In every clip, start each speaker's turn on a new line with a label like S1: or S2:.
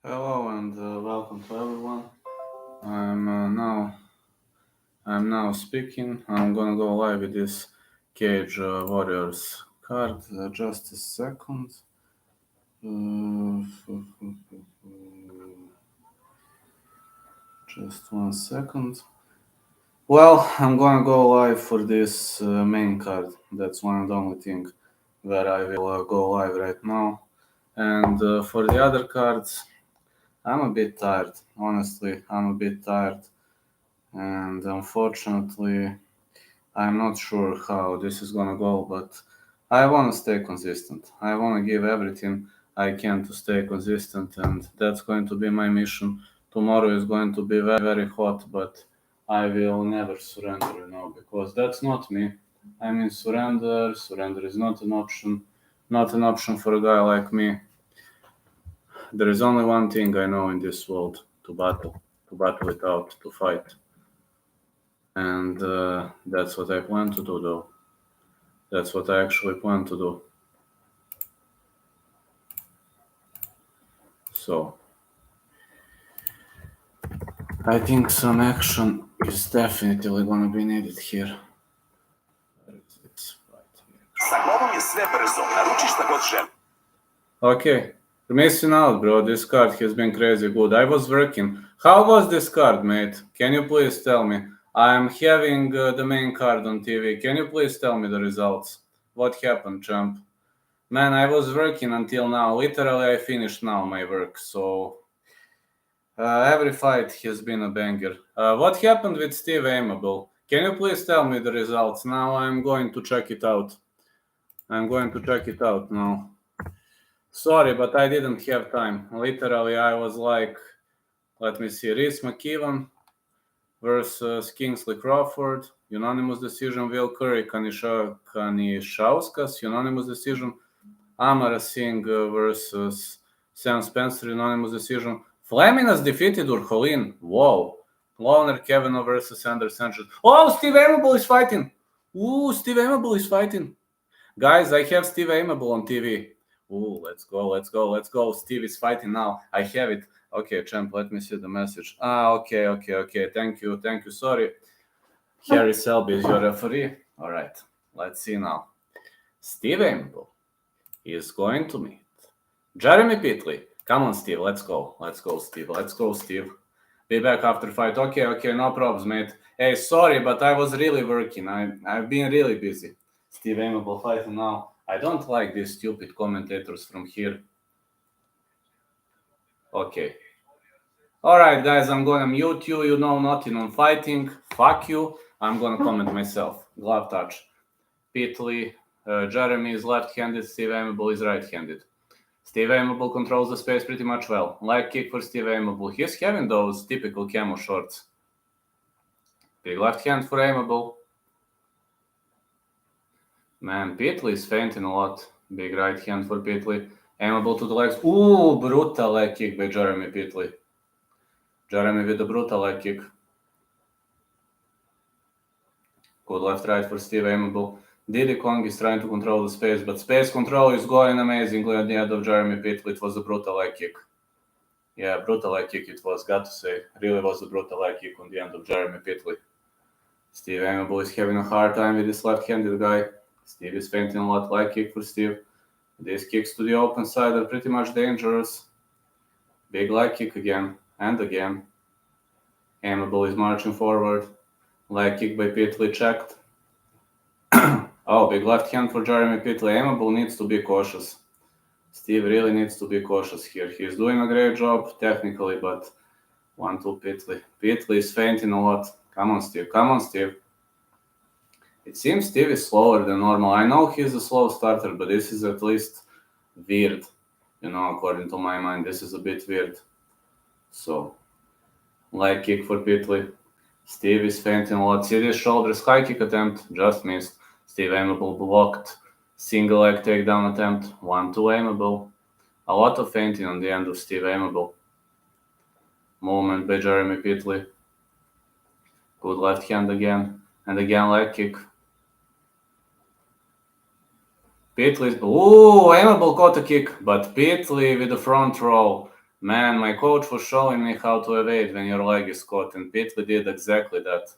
S1: Hello and welcome to everyone. I'm now speaking. I'm gonna go live with this Cage Warriors card. Just a second. Just 1 second. Well, I'm gonna go live for this main card. That's one and only thing where I will go live right now. And for the other cards, I'm a bit tired. Honestly, I'm a bit tired. And unfortunately, I'm not sure how this is gonna go, but I want to stay consistent. I want to give everything I can to stay consistent, and that's going to be my mission. Tomorrow is going to be very, very hot, but I will never surrender, because that's not me. I mean, surrender is not an option, not an option for a guy like me. There is only one thing I know in this world: to battle it out, to fight. And that's what I plan to do, though. That's what I actually plan to do. So, I think some action is definitely gonna be needed here. Okay, you're missing out, bro. This card has been crazy good. I was working. How was this card, mate? Can you please tell me? I'm having the main card on TV. Can you please tell me the results? What happened, champ? Man, I was working until now. Literally, I finished now my work. So every fight has been a banger. What happened with Steve Aimable? Can you please tell me the results? Now I'm going to check it out. I'm going to check it out now. Sorry, but I didn't have time. Literally, I was like, let me see, Reese McKeown versus Kingsley Crawford, unanimous decision. Will Curry, Kanishauskas, unanimous decision. Amara Singh versus Sam Spencer, unanimous decision. Fleming has defeated Urholin. Whoa. Loner Kevino versus Anders Sanchez. Oh, Steve Aimable is fighting. Ooh, Steve Aimable is fighting. Guys, I have Steve Aimable on TV. Ooh, let's go. Steve is fighting now. I have it. Okay, champ, let me see the message. Okay. Thank you. Sorry. Harry Selby is your referee. All right, let's see now. Steve Aimable is going to meet Jeremy Pitley. Come on, Steve. Let's go, Steve. Be back after fight. Okay. No problems, mate. Hey, sorry, but I was really working. I've been really busy. Steve Aimable fighting now. I don't like these stupid commentators from here. Okay. All right, guys, I'm gonna mute you. You know nothing on fighting. Fuck you. I'm gonna comment myself. Glove touch. Pitley. Jeremy is left-handed. Steve Aimable is right-handed. Steve Aimable controls the space pretty much well. Leg kick for Steve Aimable. He's having those typical camo shorts. Big left hand for Aimable. Man, Pitley is fainting a lot. Big right hand for Pitley. Aimable to the legs. Ooh, brutal leg kick by Jeremy Pitley. Jeremy with a brutal leg kick. Good left-right for Steve Aimable. Diddy Kong is trying to control the space, but space control is going amazingly at the end of Jeremy Pitley. It was a brutal leg kick. Yeah, brutal leg kick it was, got to say. Really was a brutal leg kick on the end of Jeremy Pitley. Steve Aimable is having a hard time with this left-handed guy. Steve is fainting a lot. Leg kick for Steve. These kicks to the open side are pretty much dangerous. Big leg kick again and again. Aimable is marching forward. Leg kick by Pitley checked. Oh, big left hand for Jeremy Pitley. Aimable needs to be cautious. Steve really needs to be cautious here. He's doing a great job technically, but 1-2 Pitley. Pitley is fainting a lot. Come on, Steve. It seems Steve is slower than normal. I know he's a slow starter, but this is at least weird. According to my mind, this is a bit weird. So, leg kick for Pitley. Steve is fainting a lot. See this shoulders high kick attempt? Just missed. Steve Aimable blocked. Single leg takedown attempt. 1-2 Aimable. A lot of fainting on the end of Steve Aimable. Movement by Jeremy Pitley. Good left hand again. And again leg kick. Pitley. Ooh, Aimable caught a kick, but Pitley with the front row. Man, my coach was showing me how to evade when your leg is caught, and Pittley did exactly that.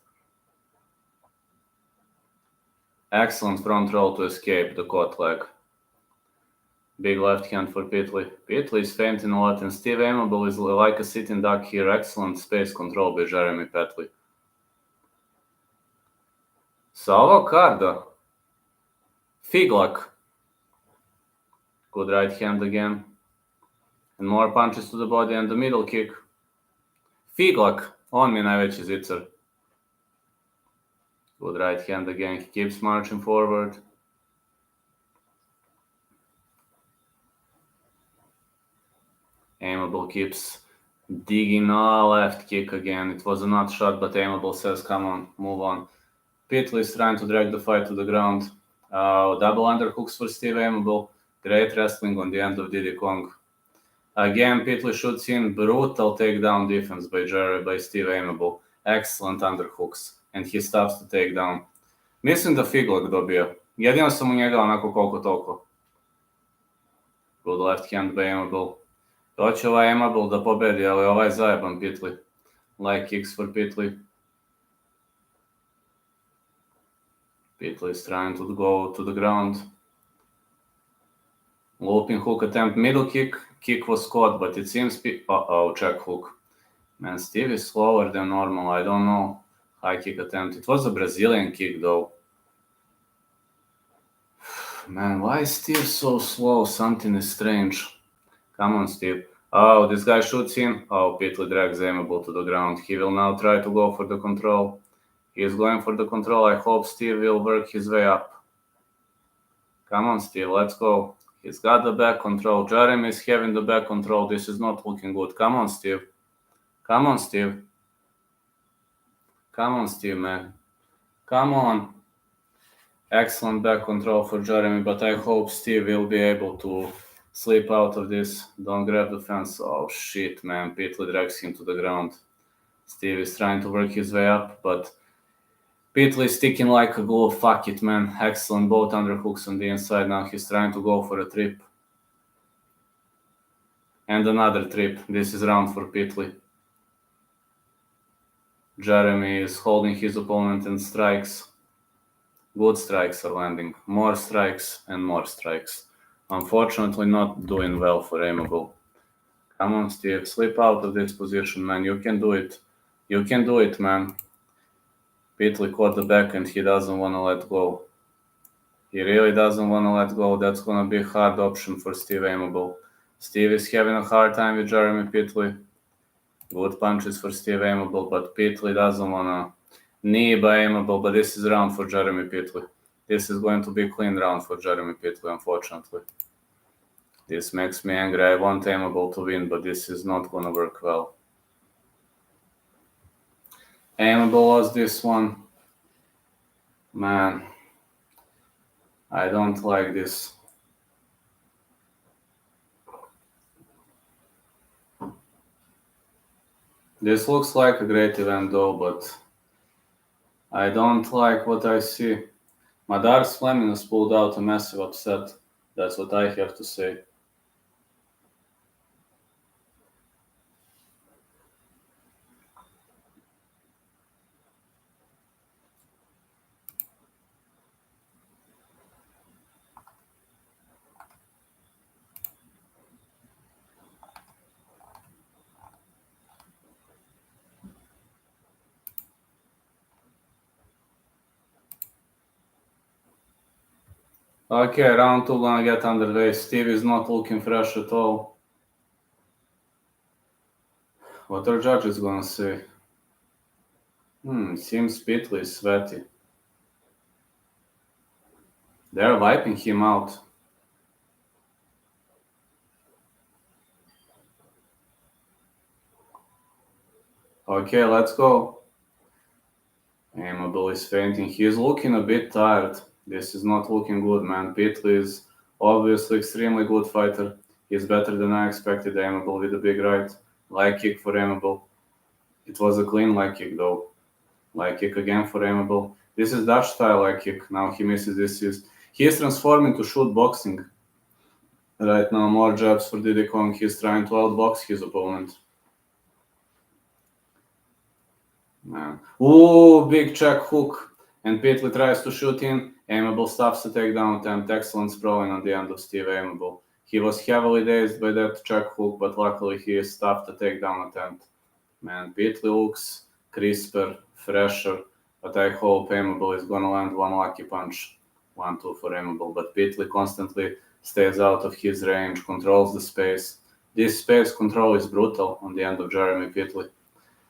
S1: Excellent front roll to escape the caught leg. Big left hand for Pittley. Pittley is fainting a lot, and Steve Amable is like a sitting duck here. Excellent space control by Jeremy Pittley. Salvo Cardo. Figlock. Good right hand again. And more punches to the body and the middle kick. Figlock. On mi najveći zicer. Good right hand again. He keeps marching forward. Amable keeps digging a left kick again. It was a nut shot, but Amable says, come on, move on. Pittley is trying to drag the fight to the ground. Double underhooks for Steve Amable. Great wrestling on the end of Diddy Kong. Again, Pittley shoots in. Brutal takedown defense by Steve Amable. Excellent underhooks. And he stops the takedown. Mislim da Figlock dobio. Jedino sam u njega onako koliko toliko. Good left hand by Amable. Hoće ovaj Amable da pobedi, ali ovaj zajeban Pittley. Leg kicks for Pittley. Pittley is trying to go to the ground. Looping hook attempt, middle kick. Kick was caught, but it seems... check hook. Man, Steve is slower than normal. I don't know. High kick attempt. It was a Brazilian kick, though. Man, why is Steve so slow? Something is strange. Come on, Steve. Oh, this guy shoots in. Oh, Pittley drags Amable to the ground. He will now try to go for the control. He is going for the control. I hope Steve will work his way up. Come on, Steve. Let's go. He's got the back control. Jeremy is having the back control. This is not looking good. Come on, Steve. Come on, Steve. Come on, Steve, man. Come on. Excellent back control for Jeremy, but I hope Steve will be able to slip out of this. Don't grab the fence. Oh, shit, man. Pittley drags him to the ground. Steve is trying to work his way up, but Pittley is sticking like a glue. Fuck it, man. Excellent both underhooks on the inside. Now he's trying to go for a trip. And another trip. This is round for Pittley. Jeremy is holding his opponent and strikes. Good strikes are landing. More strikes and more strikes. Unfortunately, not doing well for Amable. Come on, Steve. Slip out of this position, man. You can do it. You can do it, man. Pittley caught the back and he doesn't want to let go. He really doesn't want to let go. That's going to be a hard option for Steve Amable. Steve is having a hard time with Jeremy Pittley. Good punches for Steve Amable, but Pittley doesn't want to knee by Amable, but this is round for Jeremy Pittley. This is going to be a clean round for Jeremy Pittley, unfortunately. This makes me angry. I want Amable to win, but this is not going to work well. Amable lost this one. Man, I don't like this. This looks like a great event though, but I don't like what I see. Madaris Fleminus pulled out a massive upset. That's what I have to say. Okay, round 2 gonna get underway. Steve is not looking fresh at all. What are judges gonna say? Seems Pittley is sweaty. They're wiping him out. Okay, let's go. Amable is fainting. He's looking a bit tired. This is not looking good, man. Pittley is obviously extremely good fighter. He's better than I expected. Amable with a big right. Leg kick for Amable. It was a clean leg kick though. Leg kick again for Amable. This is Dutch style leg kick. Now he misses this. He is transforming to shoot boxing. Right now, more jabs for Diddy Kong. He's trying to outbox his opponent. Man. Ooh, big check hook. And Pitley tries to shoot in. Aimable stops the takedown attempt. Excellent sprawling on the end of Steve Aimable. He was heavily dazed by that check hook, but luckily he stopped the takedown attempt. Man, Pitley looks crisper, fresher, but I hope Aimable is gonna land one lucky punch. 1-2 for Aimable, but Pitley constantly stays out of his range, controls the space. This space control is brutal on the end of Jeremy Pitley.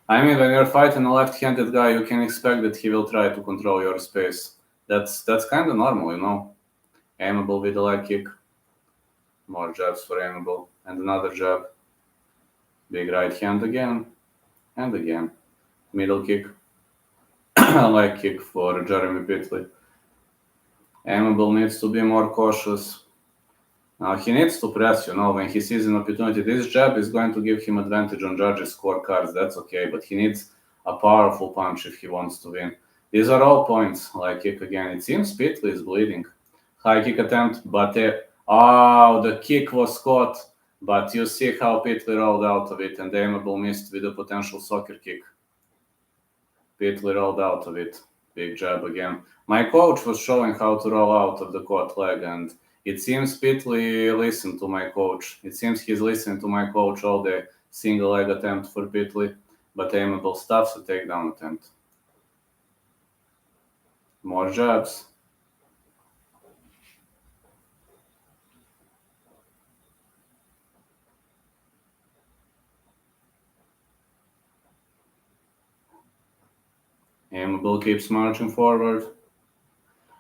S1: I mean, when you're fighting a left-handed guy, you can expect that he will try to control your space. That's kind of normal, you know. Aimable with a leg kick. More jabs for Aimable. And another jab. Big right hand again. And again. Middle kick. Leg kick for Jeremy Pitley. Aimable needs to be more cautious. He needs to press, you know, when he sees an opportunity. This jab is going to give him advantage on judges' scorecards. That's okay, but he needs a powerful punch if he wants to win. These are all points. Like kick again. It seems Pitley is bleeding. High kick attempt, but the kick was caught. But you see how Pitley rolled out of it, and Aimable missed with a potential soccer kick. Pitley rolled out of it. Big jab again. My coach was showing how to roll out of the caught leg, and it seems Pitley listened to my coach. It seems he's listening to my coach all day. Single leg attempt for Pitley, but Aimable stops the takedown attempt. More jabs. Aimable keeps marching forward.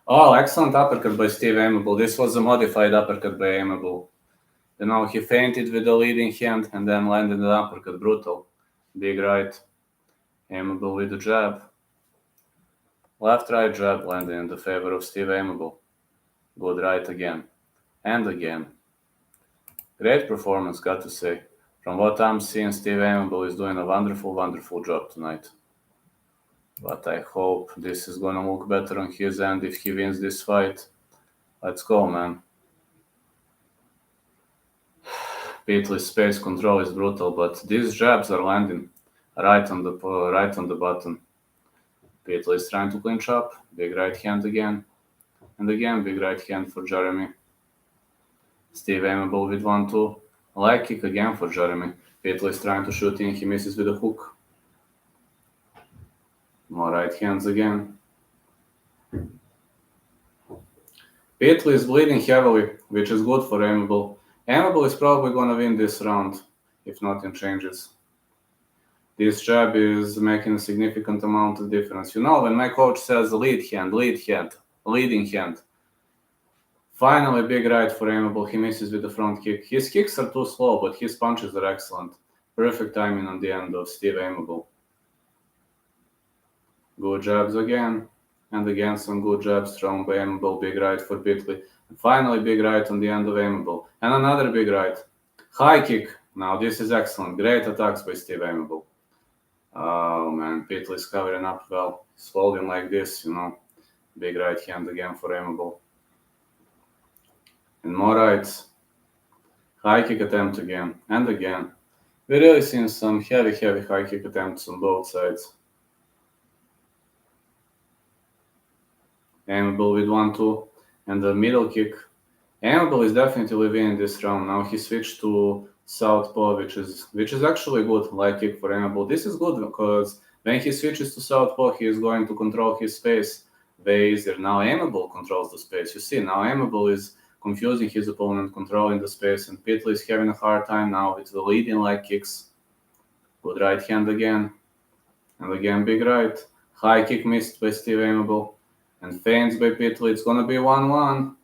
S1: Oh, excellent uppercut by Steve Aimable. This was a modified uppercut by Aimable. You know, he feinted with the leading hand and then landed an uppercut. Brutal. Big right. Aimable with the jab. Left-right jab landing in the favor of Steve Aimable. Good right again. And again. Great performance, got to say. From what I'm seeing, Steve Aimable is doing a wonderful, wonderful job tonight. But I hope this is gonna look better on his end if he wins this fight. Let's go, man. Pitley's space control is brutal, but these jabs are landing right on the button. Pitley is trying to clinch up. Big right hand again. And again, big right hand for Jeremy. Steve Aimable with 1-2. Leg kick again for Jeremy. Pitley is trying to shoot in. He misses with a hook. More right hands again. Pitley is bleeding heavily, which is good for Aimable. Aimable is probably going to win this round, if nothing changes. This jab is making a significant amount of difference. You know, when my coach says leading hand, finally big right for Aimable. He misses with the front kick. His kicks are too slow, but his punches are excellent. Perfect timing on the end of Steve Aimable. Good jabs again. And again, some good jabs thrown by Aimable. Big right for Pitley. And finally, big right on the end of Aimable. And another big right. High kick. Now, this is excellent. Great attacks by Steve Aimable. Oh, man. Pitley's covering up well. He's folding like this, you know. Big right hand again for Aimable. And more rights. High kick attempt again. And again. We're really seeing some heavy high kick attempts on both sides. Aimable with 1-2 and the middle kick. Aimable is definitely winning this round. Now he switched to southpaw, which is actually good leg kick for Aimable. This is good because when he switches to southpaw, he is going to control his space way easier. Now Aimable controls the space. You see, now Aimable is confusing his opponent, controlling the space, and Pitley is having a hard time now with the leading leg kicks. Good right hand again. And again, big right. High kick missed by Steve Aimable. And feints by Pitley. It's going to be 1-1.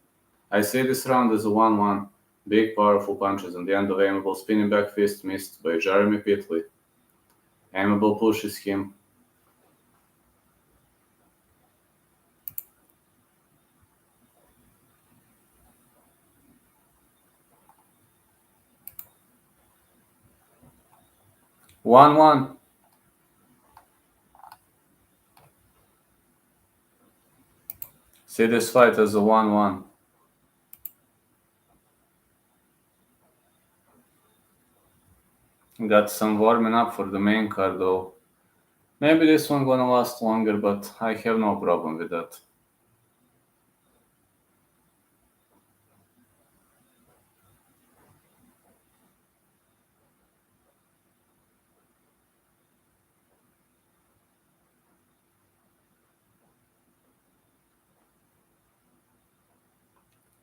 S1: I see this round as a 1-1. Big, powerful punches. And the end of Aimable spinning back fist missed by Jeremy Pitley. Aimable pushes him. One. See this fight as a 1-1. Got some warming up for the main card though. Maybe this one gonna last longer, but I have no problem with that.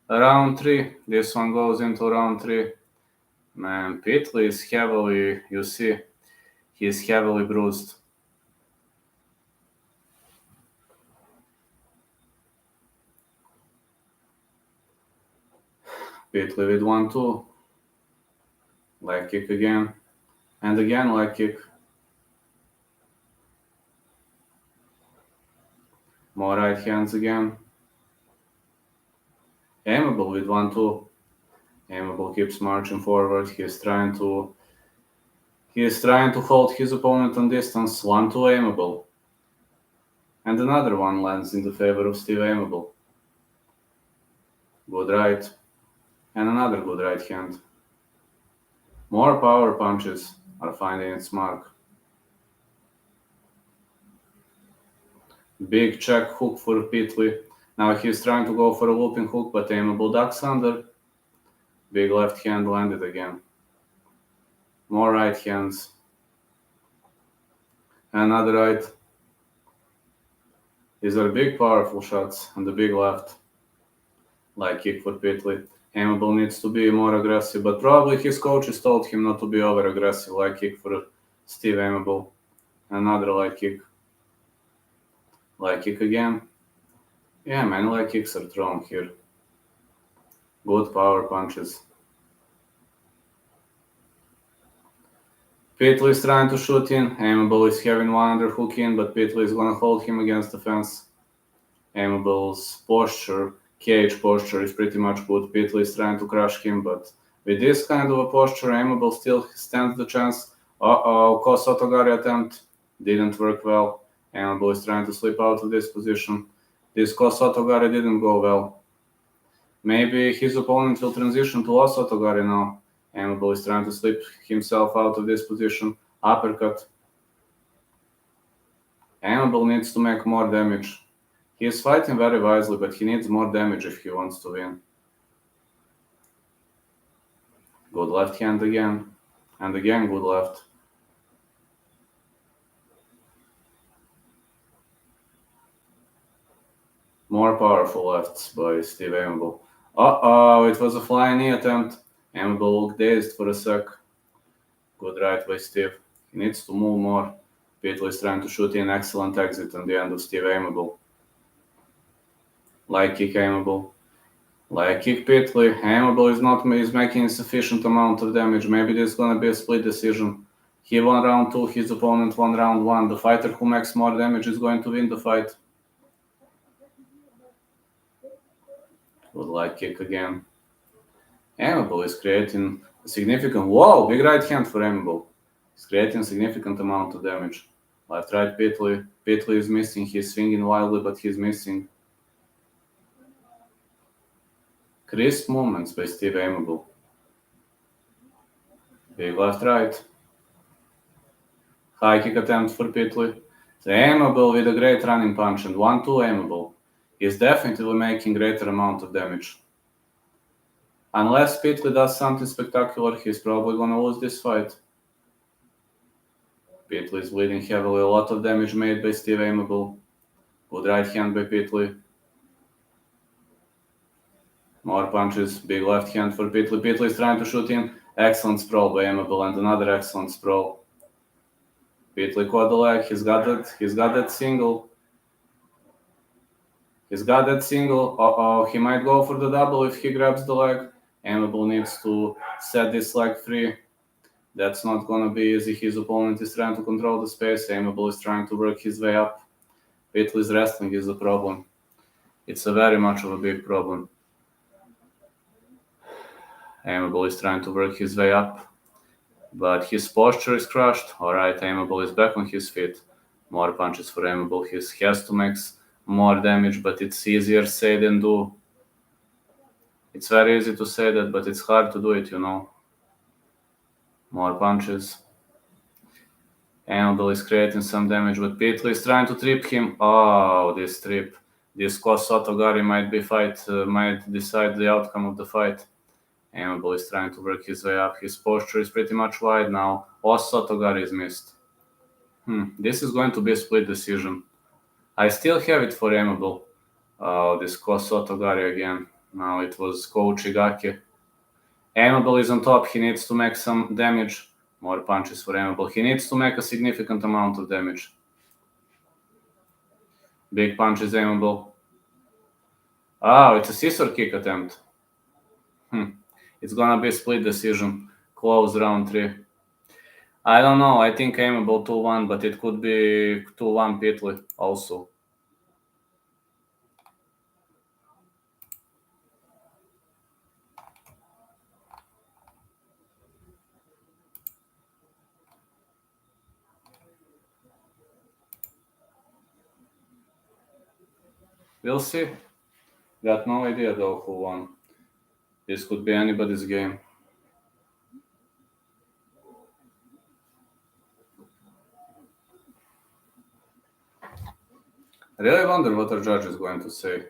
S1: Round 3. This one goes into round 3. Man, Pitley is heavily, you see, he's heavily bruised. Pitley with 1-2. Leg kick again. And again leg kick. More right hands again. Aimable with 1-2. Aimable keeps marching forward. He is trying to hold his opponent on distance. 1-2 Aimable. And another one lands in the favor of Steve Aimable. Good right. And another good right hand. More power punches are finding its mark. Big check hook for Pitley. Now he's trying to go for a looping hook, but Aimable ducks under. Big left hand landed again. More right hands. Another right. These are big powerful shots on the big left. Leg kick for Pitley. Aimable needs to be more aggressive, but probably his coaches told him not to be over aggressive. Leg kick for Steve Aimable. Another leg kick. Leg kick again. Yeah, man, leg kicks are thrown here. Good power punches. Pitley is trying to shoot in. Aimable is having one underhook in, but Pitley is going to hold him against the fence. Aimable's posture, cage posture, is pretty much good. Pitley is trying to crush him, but with this kind of a posture, Aimable still stands the chance. Kosotogari attempt didn't work well. Aimable is trying to slip out of this position. This Kosotogari didn't go well. Maybe his opponent will transition to Osotogari now. Aimable is trying to slip himself out of this position. Uppercut. Aimable needs to make more damage. He is fighting very wisely, but he needs more damage if he wants to win. Good left hand again. And again good left. More powerful lefts by Steve Aimable. It was a flying knee attempt. Aimable looked dazed for a sec. Good right by Steve. He needs to move more. Pitley is trying to shoot in. Excellent exit on the end of Steve Aimable. Leg kick Aimable. Leg kick Pitley. Aimable is making a sufficient amount of damage. Maybe this is going to be a split decision. He won round 2. His opponent won round 1. The fighter who makes more damage is going to win the fight. Good leg kick again. Aimable is creating a significant... Whoa! Big right hand for Aimable. He's creating a significant amount of damage. Left right Pitley. Pitley is missing. He's swinging wildly, but he's missing. Crisp movements by Steve Aimable. Big left right. High kick attempt for Pitley. So Aimable with a great running punch and 1-2 Aimable. He's definitely making greater amount of damage. Unless Pitley does something spectacular, he's probably going to lose this fight. Pitley is bleeding heavily. A lot of damage made by Steve Aimable. Good right hand by Pitley. More punches. Big left hand for Pitley. Pitley is trying to shoot in. Excellent sprawl by Aimable and another excellent sprawl. Pitley caught the leg. He's got that single. He might go for the double if he grabs the leg. Aimable needs to set this leg free. That's not going to be easy. His opponent is trying to control the space. Aimable is trying to work his way up. Pitley's wrestling is a problem. It's a very much of a big problem. Aimable is trying to work his way up, but his posture is crushed. Alright, Aimable is back on his feet. More punches for Aimable. He has to make more damage, but it's easier said than do. It's very easy to say that, but it's hard to do it, you know. More punches. Amable is creating some damage, but Petley is trying to trip him. Oh, this trip. This Sardari might decide the outcome of the fight. Amable is trying to work his way up. His posture is pretty much wide now. Sardari is missed. This is going to be a split decision. I still have it for Amable. Oh, this Sardari again. Now it was Kouchigake. Amable is on top. He needs to make some damage. More punches for Amable. He needs to make a significant amount of damage. Big punch is Amable. Oh, it's a scissor kick attempt. It's gonna be a split decision. Close round 3. I don't know. I think Amable 2-1, but it could be 2-1 Petley also. We'll see. Got no idea though who won. This could be anybody's game. I really wonder what our judge is going to say.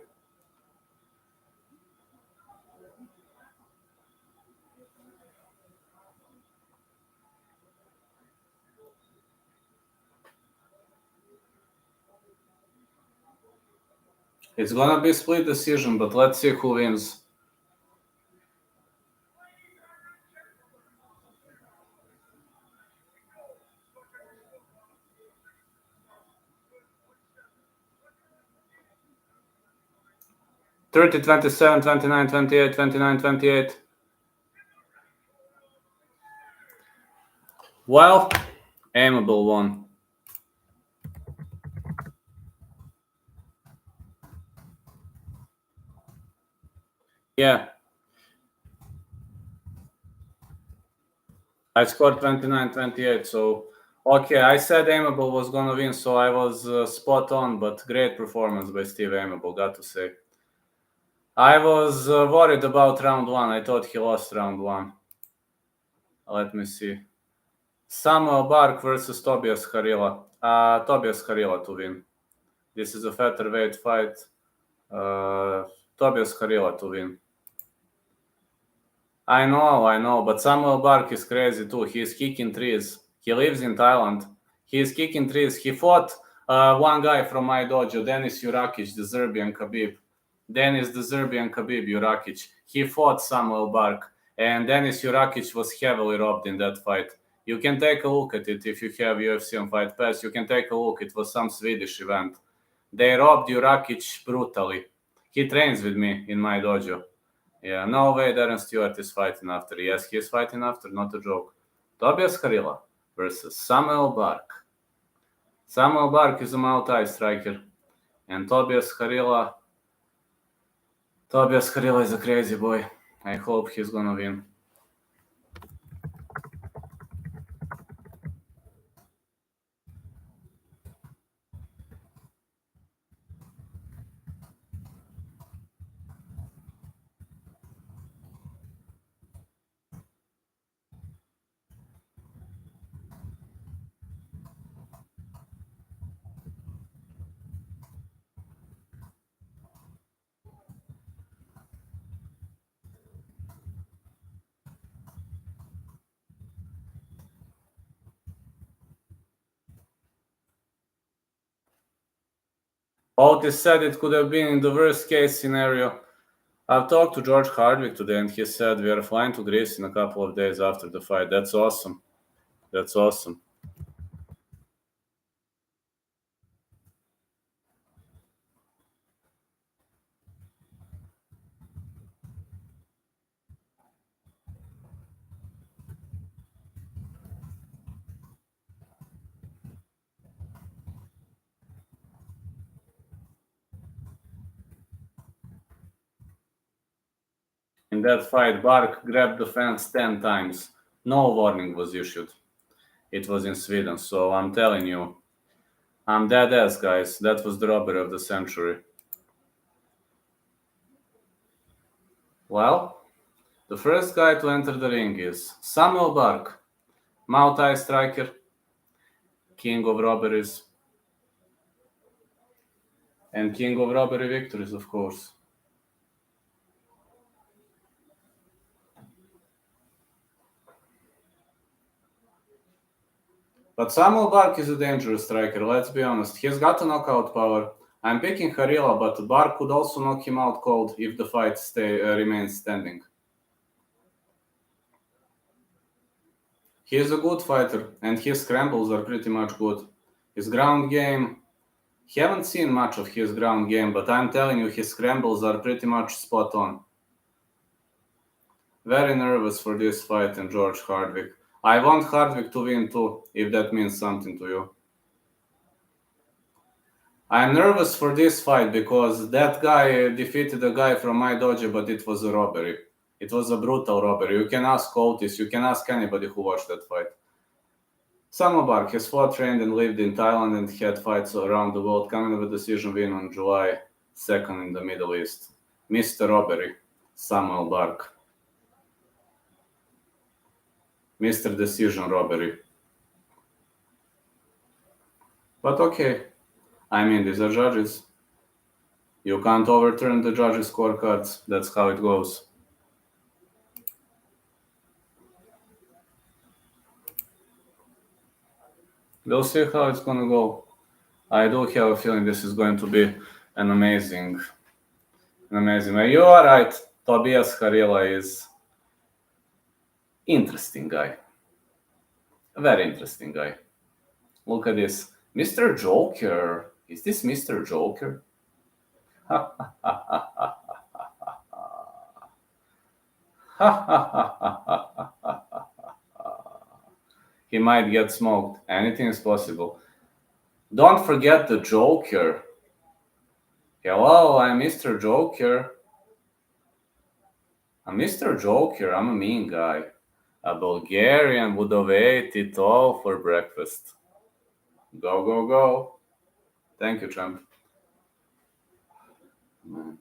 S1: It's gonna be a split decision, but let's see who wins. (30-27, 29-28, 29-28). Well, Amable won. Yeah. I scored 29-28, so okay, I said Amable was gonna win, so I was spot on, but great performance by Steve Amable, got to say. I was worried about round 1. I thought he lost round 1. Let me see. Samuel Bark versus Tobias Harila. Tobias Harila to win. This is a featherweight fight. Tobias Harila to win. I know, but Samuel Bark is crazy too. He is kicking trees. He lives in Thailand. He is kicking trees. He fought one guy from my dojo, Denis Jurakic, the Serbian Khabib. Denis the Serbian Khabib Jurakic. He fought Samuel Bark, and Denis Jurakic was heavily robbed in that fight. You can take a look at it if you have UFC on Fight Pass. You can take a look. It was some Swedish event. They robbed Jurakic brutally. He trains with me in my dojo. Yeah, no way Darren Stewart is fighting after. Yes, he is fighting after, not a joke. Tobias Harila versus Samuel Bark. Samuel Bark is a Muay Thai striker. And Tobias Harila is a crazy boy. I hope he's gonna win. Otis said it could have been in the worst case scenario. I've talked to George Hardwick today, and he said we are flying to Greece in a couple of days after the fight. That's awesome. That's awesome. In that fight, Bark grabbed the fence 10 times. No warning was issued. It was in Sweden, so I'm telling you, I'm dead ass, guys. That was the robbery of the century. Well, the first guy to enter the ring is Samuel Bark, Muay Thai striker. king of robberies. And king of robbery victories, of course. But Samuel Bark is a dangerous striker, let's be honest. He's got a knockout power. I'm picking Harila, but Bark could also knock him out cold if the fight remains standing. He is a good fighter, and his scrambles are pretty much good. His ground game... Haven't seen much of his ground game, but I'm telling you, his scrambles are pretty much spot on. Very nervous for this fight and George Hardwick. I want Hardwick to win too, if that means something to you. I'm nervous for this fight because that guy defeated a guy from my dojo, but it was a robbery. It was a brutal robbery. You can ask Otis, you can ask anybody who watched that fight. Samuel Bark has fought, trained, and lived in Thailand and had fights around the world, coming with a decision win on July 2nd in the Middle East. Mr. Robbery, Samuel Bark. Mr. Decision Robbery. But okay, I mean, these are judges. You can't overturn the judges' scorecards. That's how it goes. We'll see how it's gonna go. I do have a feeling this is going to be an amazing way. You are right. Tobias Harila is interesting guy. A very interesting guy. Look at this. Mr. Joker. Is this Mr. Joker? He might get smoked. Anything is possible. Don't forget the Joker. Hello, I'm Mr. Joker. I'm Mr. Joker. I'm a mean guy. A Bulgarian would have ate it all for breakfast. Go, go, go. Thank you, champ. Man.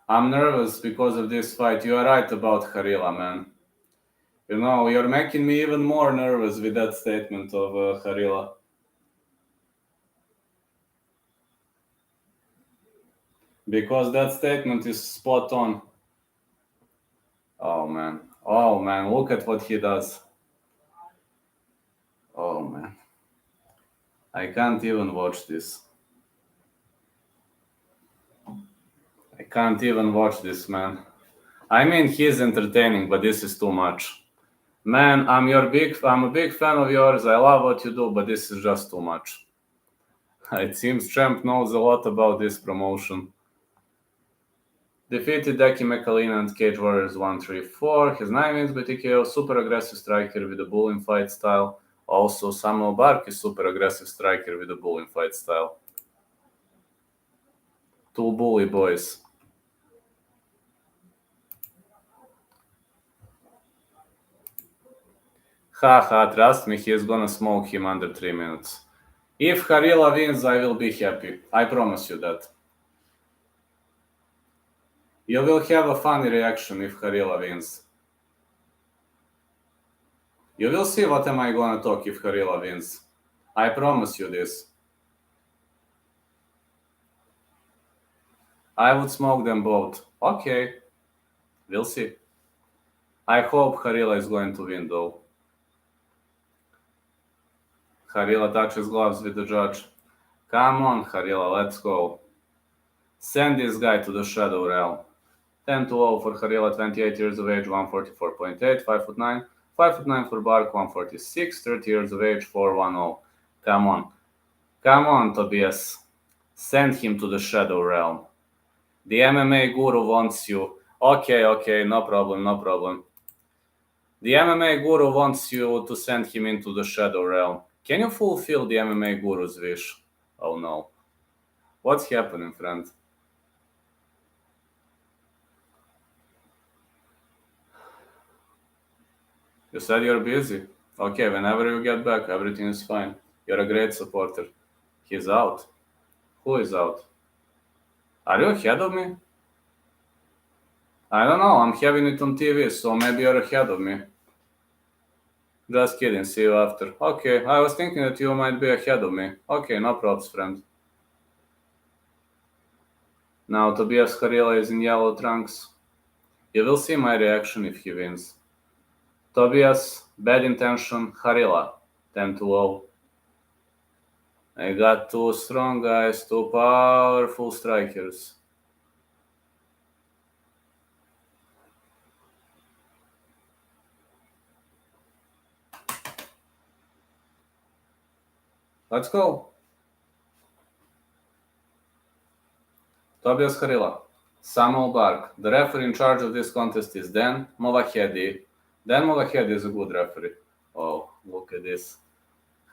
S1: I'm nervous because of this fight. You are right about Harila, man. You know, you're making me even more nervous with that statement of Harila. Because that statement is spot on. Oh, man. Oh, man. Look at what he does. Oh, man. I can't even watch this. I can't even watch this, man. I mean, he's entertaining, but this is too much. Man, I'm a big fan of yours. I love what you do, but this is just too much. It seems Champ knows a lot about this promotion. Defeated Deki McAlina and Cage Warriors 1-3-4. His 9 wins by TKO. Super aggressive striker with a bullying fight style. Also, Samuel Bark is super aggressive striker with a bullying fight style. Two bully boys. Haha, trust me, he is gonna smoke him under 3 minutes. If Harila wins, I will be happy. I promise you that. You will have a funny reaction if Harila wins. You will see what am I gonna talk if Harila wins. I promise you this. I would smoke them both. Okay. We'll see. I hope Harila is going to win though. Harila touches gloves with the judge. Come on, Harila, let's go. Send this guy to the shadow realm. 10-0 for Harila, 28 years of age, 144.8, 5'9". 5'9" for Bark, 146, 30 years of age, 410. Come on. Come on, Tobias. Send him to the shadow realm. The MMA guru wants you. Okay, no problem. The MMA guru wants you to send him into the shadow realm. Can you fulfill the MMA guru's wish? Oh no. What's happening, friend? You said you're busy. Okay, whenever you get back, everything is fine. You're a great supporter. He's out. Who is out? Are you ahead of me? I don't know. I'm having it on TV, so maybe you're ahead of me. Just kidding, see you after. Okay, I was thinking that you might be ahead of me. Okay, no props, friend. Now Tobias Harila is in yellow trunks. You will see my reaction if he wins. Tobias, bad intention, Harila, 10-0. I got two strong guys, two powerful strikers. Let's go. Tobias Harila, Samuel Bark. The referee in charge of this contest is Dan Molahedi. Dan Molahedi is a good referee. Oh, look at this.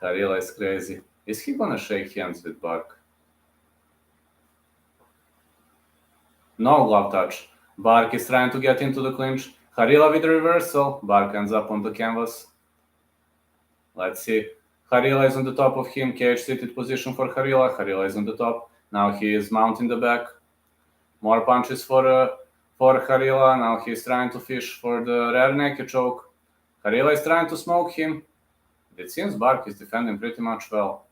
S1: Harila is crazy. Is he gonna shake hands with Bark? No glove touch. Bark is trying to get into the clinch. Harila with the reversal. Bark ends up on the canvas. Let's see. Harila is on the top of him. Cage seated position for Harila. Harila is on the top. Now he is mounting the back. More punches for Harila. Now he's trying to fish for the rear naked choke. Harila is trying to smoke him. It seems Bark is defending pretty much well.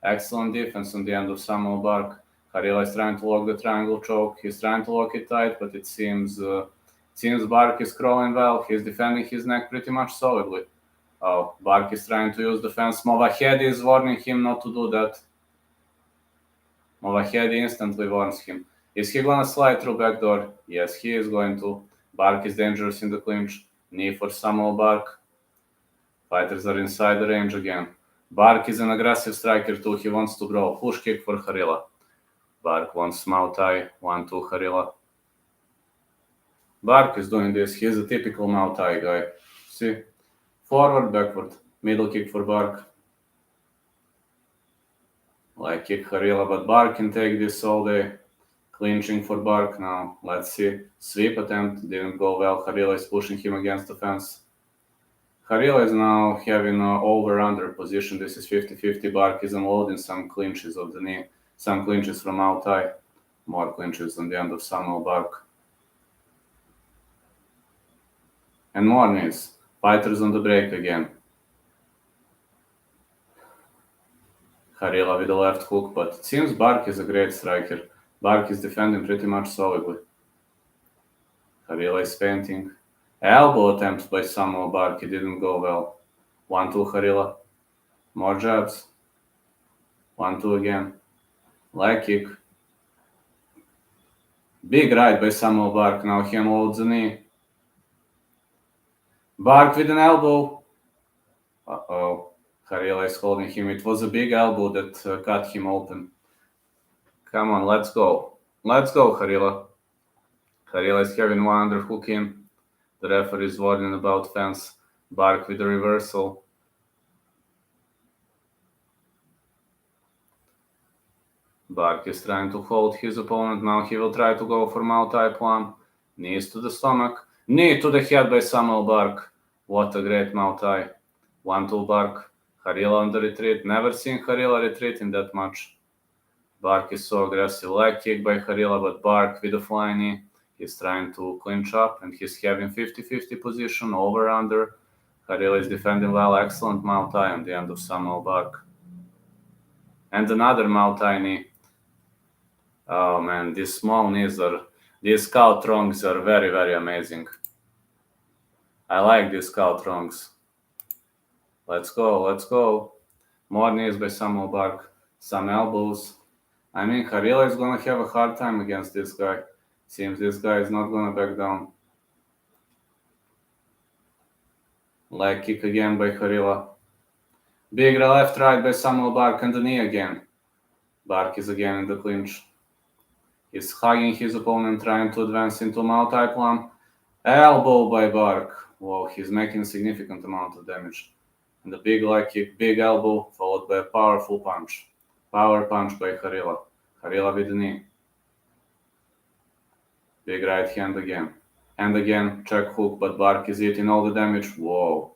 S1: Excellent defense on the end of Samuel Bark. Harila is trying to lock the triangle choke. He's trying to lock it tight, but it seems Bark is crawling well. He's defending his neck pretty much solidly. Oh, Bark is trying to use the fence. Molahedi is warning him not to do that. Molahedi instantly warns him. Is he gonna slide through back door? Yes, he is going to. Bark is dangerous in the clinch. Knee for Samuel Bark. Fighters are inside the range again. Bark is an aggressive striker too. He wants to brawl. Push kick for Harila. Bark wants Muay Thai. 1-2 Harila. Bark is doing this. He's a typical Muay Thai guy. See? Forward, backward. Middle kick for Bark. Like kick Harila, but Bark can take this all day. Clinching for Bark now. Let's see. Sweep attempt didn't go well. Harila is pushing him against the fence. Harila is now having an over-under position. This is 50-50. Bark is unloading some clinches of the knee. Some clinches from Muay Thai. More clinches on the end of Samuel Bark. And more knees. Fighters on the break again. Harila with the left hook, but it seems Bark is a great striker. Bark is defending pretty much solidly. Harila is painting. Elbow attempt by Samuel Bark. It didn't go well. 1-2 Harila. More jabs. 1-2 again. Leg kick. Big right by Samuel Bark. Now he unloads the knee. Bark with an elbow. Uh-oh. Harila is holding him. It was a big elbow that cut him open. Come on, let's go. Let's go, Harila. Harila is having one underhook in. The referee is warning about fence. Bark with the reversal. Bark is trying to hold his opponent. Now he will try to go for Muay Thai plum. Knees to the stomach. Knee to the head by Samuel Bark. What a great Muay Thai. 1-2 Bark. Harila on the retreat. Never seen Harila retreating that much. Bark is so aggressive. Leg kick by Harila, but Bark with a flying knee. He's trying to clinch up and he's having 50-50 position, over under. Harila is defending well. Excellent Muay Thai on the end of Samuel Bark. And another Muay Thai knee. Oh man, these small knees these cow trunks are very, very amazing. I like these cow trunks. Let's go, let's go. More knees by Samuel Bark. Some elbows. I mean, Harila is gonna have a hard time against this guy. Seems this guy is not gonna back down. Leg kick again by Harila. Big left right by Samuel Bark and the knee again. Bark is again in the clinch. He's hugging his opponent, trying to advance into Muay Thai plum. Elbow by Bark. Whoa, he's making a significant amount of damage. And the big leg kick, big elbow, followed by a powerful punch. Power punch by Harila. Harila with the knee. Big right hand again. And again, check hook, but Bark is eating all the damage. Whoa.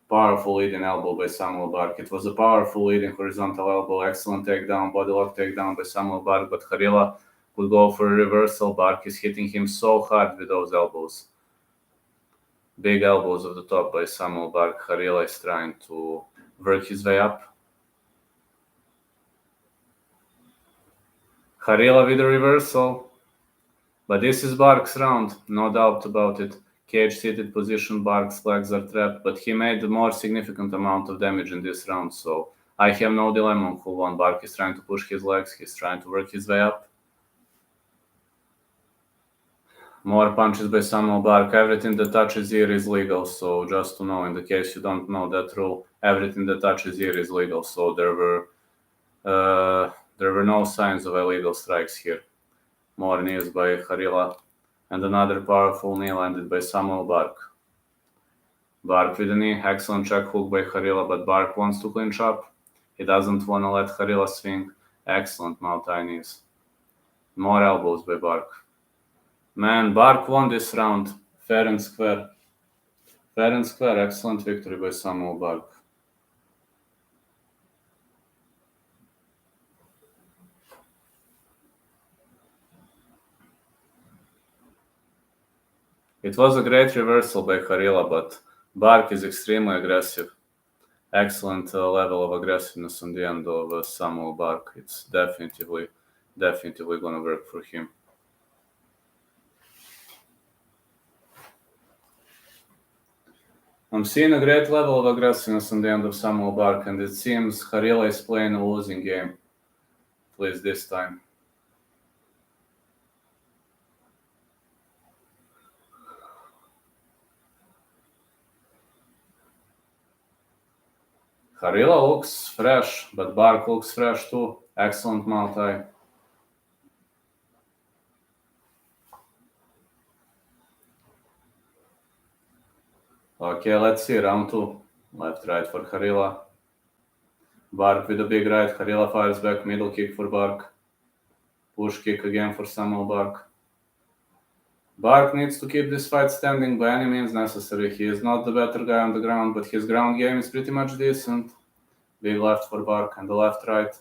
S1: Powerful leading elbow by Samuel Bark. It was a powerful leading horizontal elbow. Excellent takedown, body lock takedown by Samuel Bark, but Harila could go for a reversal. Bark is hitting him so hard with those elbows. Big elbows of the top by Samuel Bark. Harila is trying to work his way up. Harila with a reversal. But this is Bark's round, no doubt about it. Cage-seated position, Bark's legs are trapped, but he made a more significant amount of damage in this round, so I have no dilemma on who won. Bark is trying to push his legs, he's trying to work his way up. More punches by Samuel Bark. Everything that touches ear is legal, so just to know, in the case you don't know that rule, everything that touches ear is legal, so there were no signs of illegal strikes here. More knees by Harila, and another powerful knee landed by Samuel Bark. Bark with a knee, excellent check hook by Harila, but Bark wants to clinch up. He doesn't want to let Harila swing. Excellent Muay knees. More elbows by Bark. Man, Bark won this round, fair and square. Fair and square, excellent victory by Samuel Bark. It was a great reversal by Harila, but Bark is extremely aggressive. Excellent level of aggressiveness on the end of Samuel Bark. It's definitely going to work for him. I'm seeing a great level of aggressiveness on the end of Samuel Bark, and it seems Harila is playing a losing game. At least this time. Harila looks fresh, but Bark looks fresh too. Excellent Muay Thai. Okay, let's see round 2. Left, right for Harila. Bark with a big right. Harila fires back. Middle kick for Bark. Push kick again for Samuel Bark. Bark needs to keep this fight standing by any means necessary. He is not the better guy on the ground, but his ground game is pretty much decent. Big left for Bark and the left right.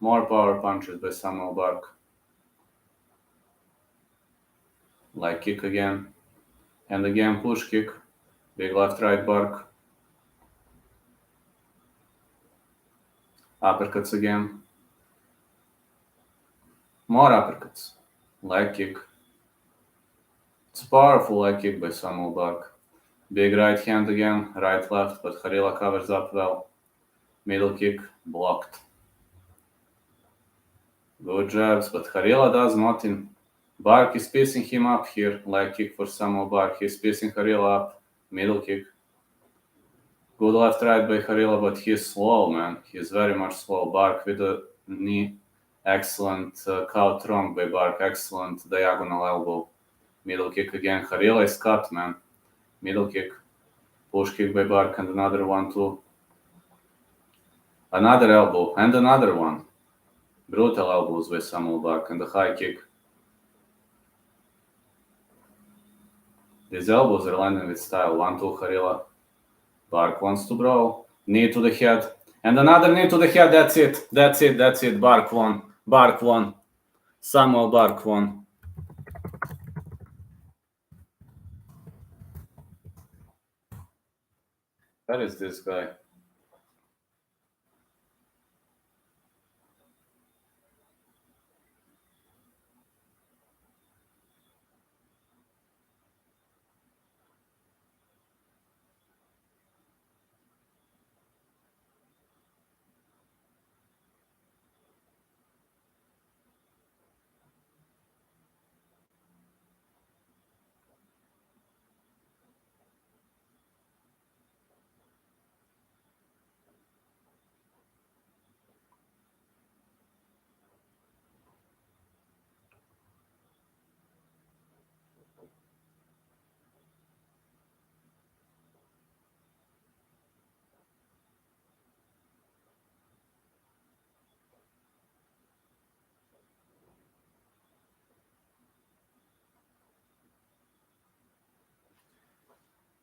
S1: More power punches by Samuel Bark. Leg kick again. And again push kick. Big left right Bark. Uppercuts again. More uppercuts. Leg kick. It's a powerful leg kick by Samuel Bark. Big right hand again, right left, but Harila covers up well. Middle kick, blocked. Good jabs, but Harila does nothing. Bark is piecing him up here. Leg kick for Samuel Bark. He's piecing Harila up. Middle kick. Good left right by Harila, but he's slow, man. He's very much slow. Bark with a knee. Excellent cow trunk by Bark. Excellent diagonal elbow. Middle kick again. Harila is cut, man. Middle kick. Push kick by Bark and another one too. Another elbow and another one. Brutal elbows by Samuel Bark and the high kick. These elbows are landing with style. 1-2 Harila. Bark wants to brawl. Knee to the head. And another knee to the head. That's it. That's it. Bark won. Bark won. Samuel Bark won. Where is this guy?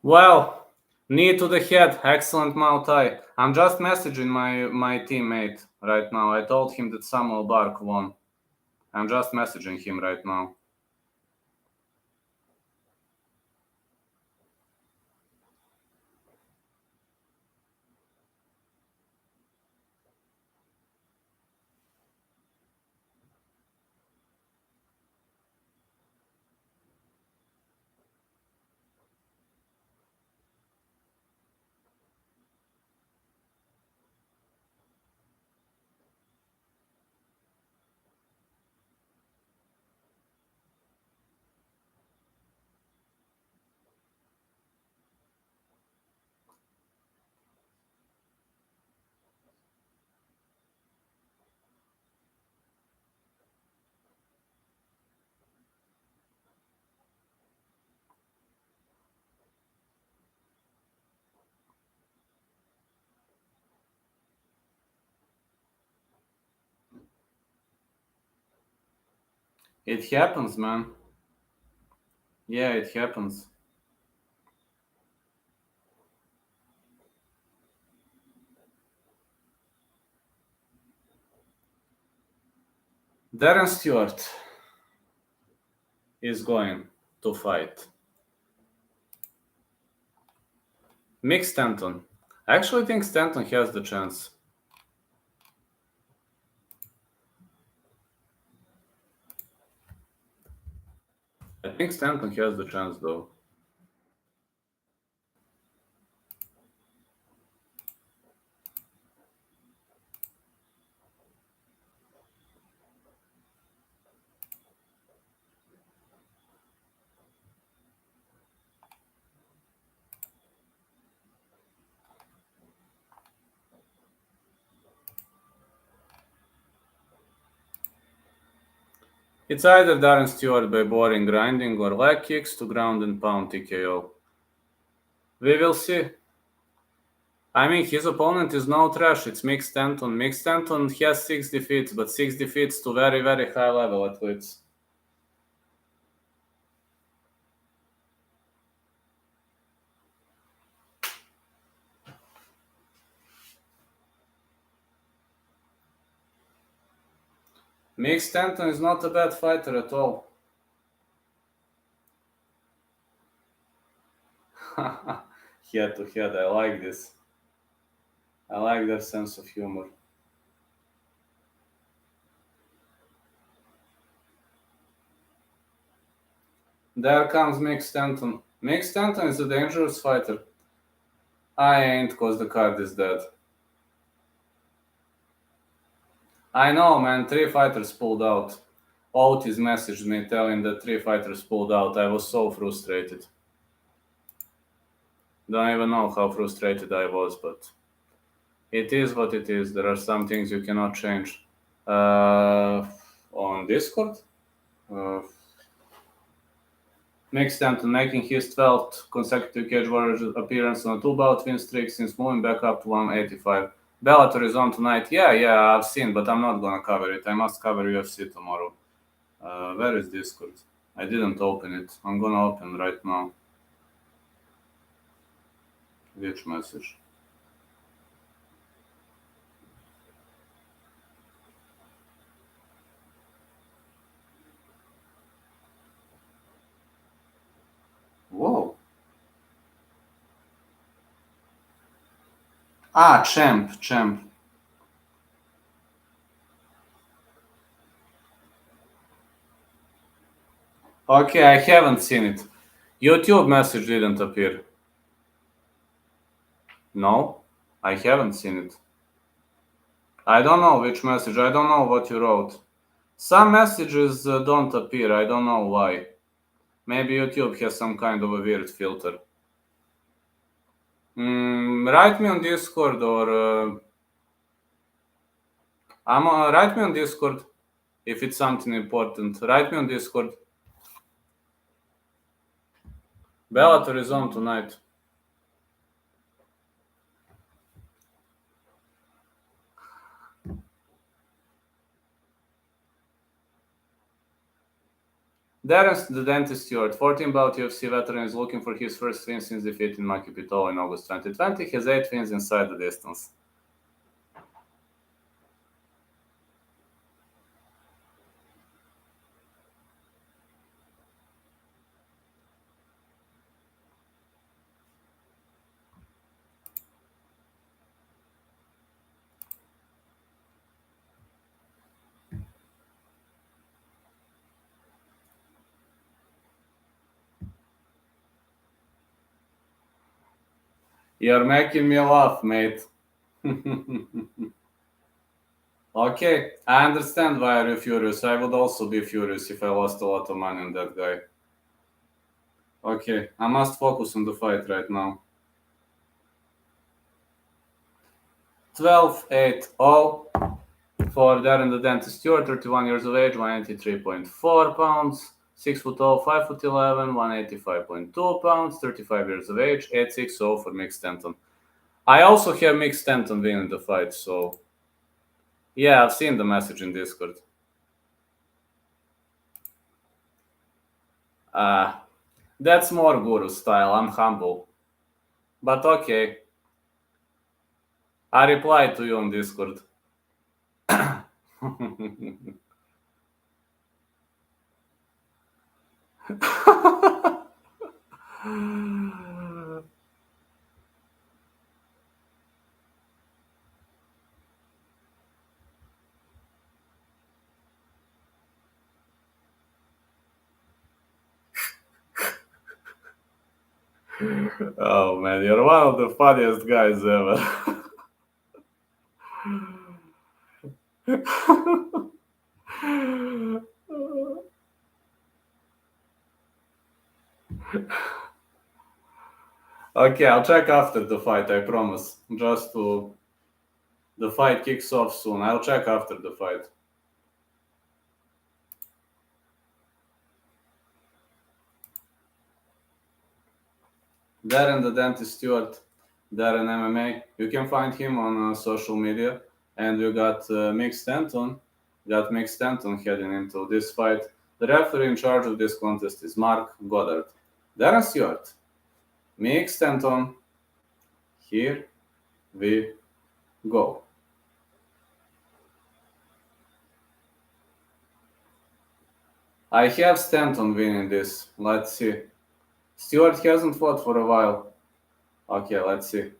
S1: Well, knee to the head, excellent Muay Thai. I'm just messaging my teammate right now. I told him that Samuel Bark won. I'm just messaging him right now. It happens, man. Yeah, it happens. Darren Stewart is going to fight Mick Stanton. I actually think Stanton has the chance. I think Stanton has the chance, though. It's either Darren Stewart by boring grinding or leg kicks to ground and pound TKO. We will see. I mean, his opponent is no trash. It's Mick Stanton. Mick Stanton has 6 defeats, but 6 defeats to very, very high level athletes. Mick Stanton is not a bad fighter at all. Head to head, I like this. I like their sense of humor. There comes Mick Stanton. Mick Stanton is a dangerous fighter. I ain't, cause the card is dead. I know, man, 3 fighters pulled out. Otis messaged me telling that 3 fighters pulled out. I was so frustrated. Don't even know how frustrated I was, but it is what it is. There are some things you cannot change. On Discord, Mick Stanton making his 12th consecutive Cage Warriors appearance on a 2-bout win streak since moving back up to 185. Bellator is on tonight. Yeah, I've seen, but I'm not gonna cover it. I must cover UFC tomorrow. Where is Discord? I didn't open it. I'm gonna open right now. Which message? Whoa. Champ. Okay, I haven't seen it. YouTube message didn't appear. No, I haven't seen it. I don't know which message. I don't know what you wrote. Some messages don't appear. I don't know why. Maybe YouTube has some kind of a weird filter. Write me on Discord or... write me on Discord if it's something important. Write me on Discord. Bellator is on tonight. Darren the Dentist Stewart, 14-bout UFC veteran, is looking for his first win since defeating Maki Pitolo in August 2020. He has 8 wins inside the distance. You're making me laugh, mate. Okay, I understand why you're furious. I would also be furious if I lost a lot of money on that guy. Okay, I must focus on the fight right now. 12-8-0 for Darren the Dentist Stewart, 31 years of age, 183.4 pounds, 6 foot tall, 5 foot 11, 185.2 pounds, 35 years of age, 860 for Mick Stanton. I also have Mick Stanton winning the fight, so yeah, I've seen the message in Discord. That's more guru style. I'm humble. But okay. I replied to you on Discord. Oh man, you're one of the funniest guys ever. Okay, I'll check after the fight, I promise. The fight kicks off soon. I'll check after the fight. Darren the Dentist Stewart, Darren MMA. You can find him on social media. And you got Mick Stanton. Got Mick Stanton heading into this fight. The referee in charge of this contest is Mark Goddard. Darren Stewart, Mick Stanton. Here we go. I have Stanton winning this. Let's see. Stewart hasn't fought for a while. Okay, let's see.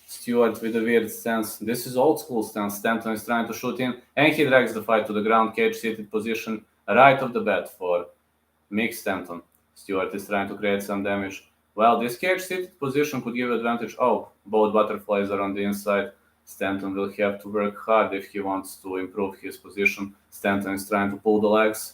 S1: Stewart with a weird stance. This is old school stance. Stanton is trying to shoot in, and he drags the fight to the ground, cage-seated position, right off the bat for Mick Stanton. Stewart is trying to create some damage. Well, this cage-seated position could give advantage. Oh, both butterflies are on the inside. Stanton will have to work hard if he wants to improve his position. Stanton is trying to pull the legs.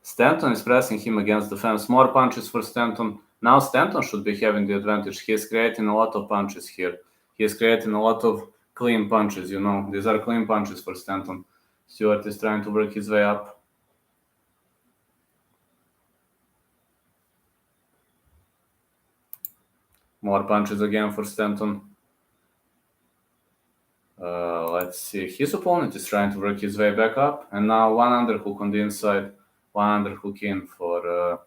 S1: Stanton is pressing him against the fence. More punches for Stanton. Now Stanton should be having the advantage. He is creating a lot of punches here. He is creating a lot of clean punches, you know. These are clean punches for Stanton. Stewart is trying to work his way up. More punches again for Stanton. Let's see. His opponent is trying to work his way back up. And now one underhook on the inside. One underhook in for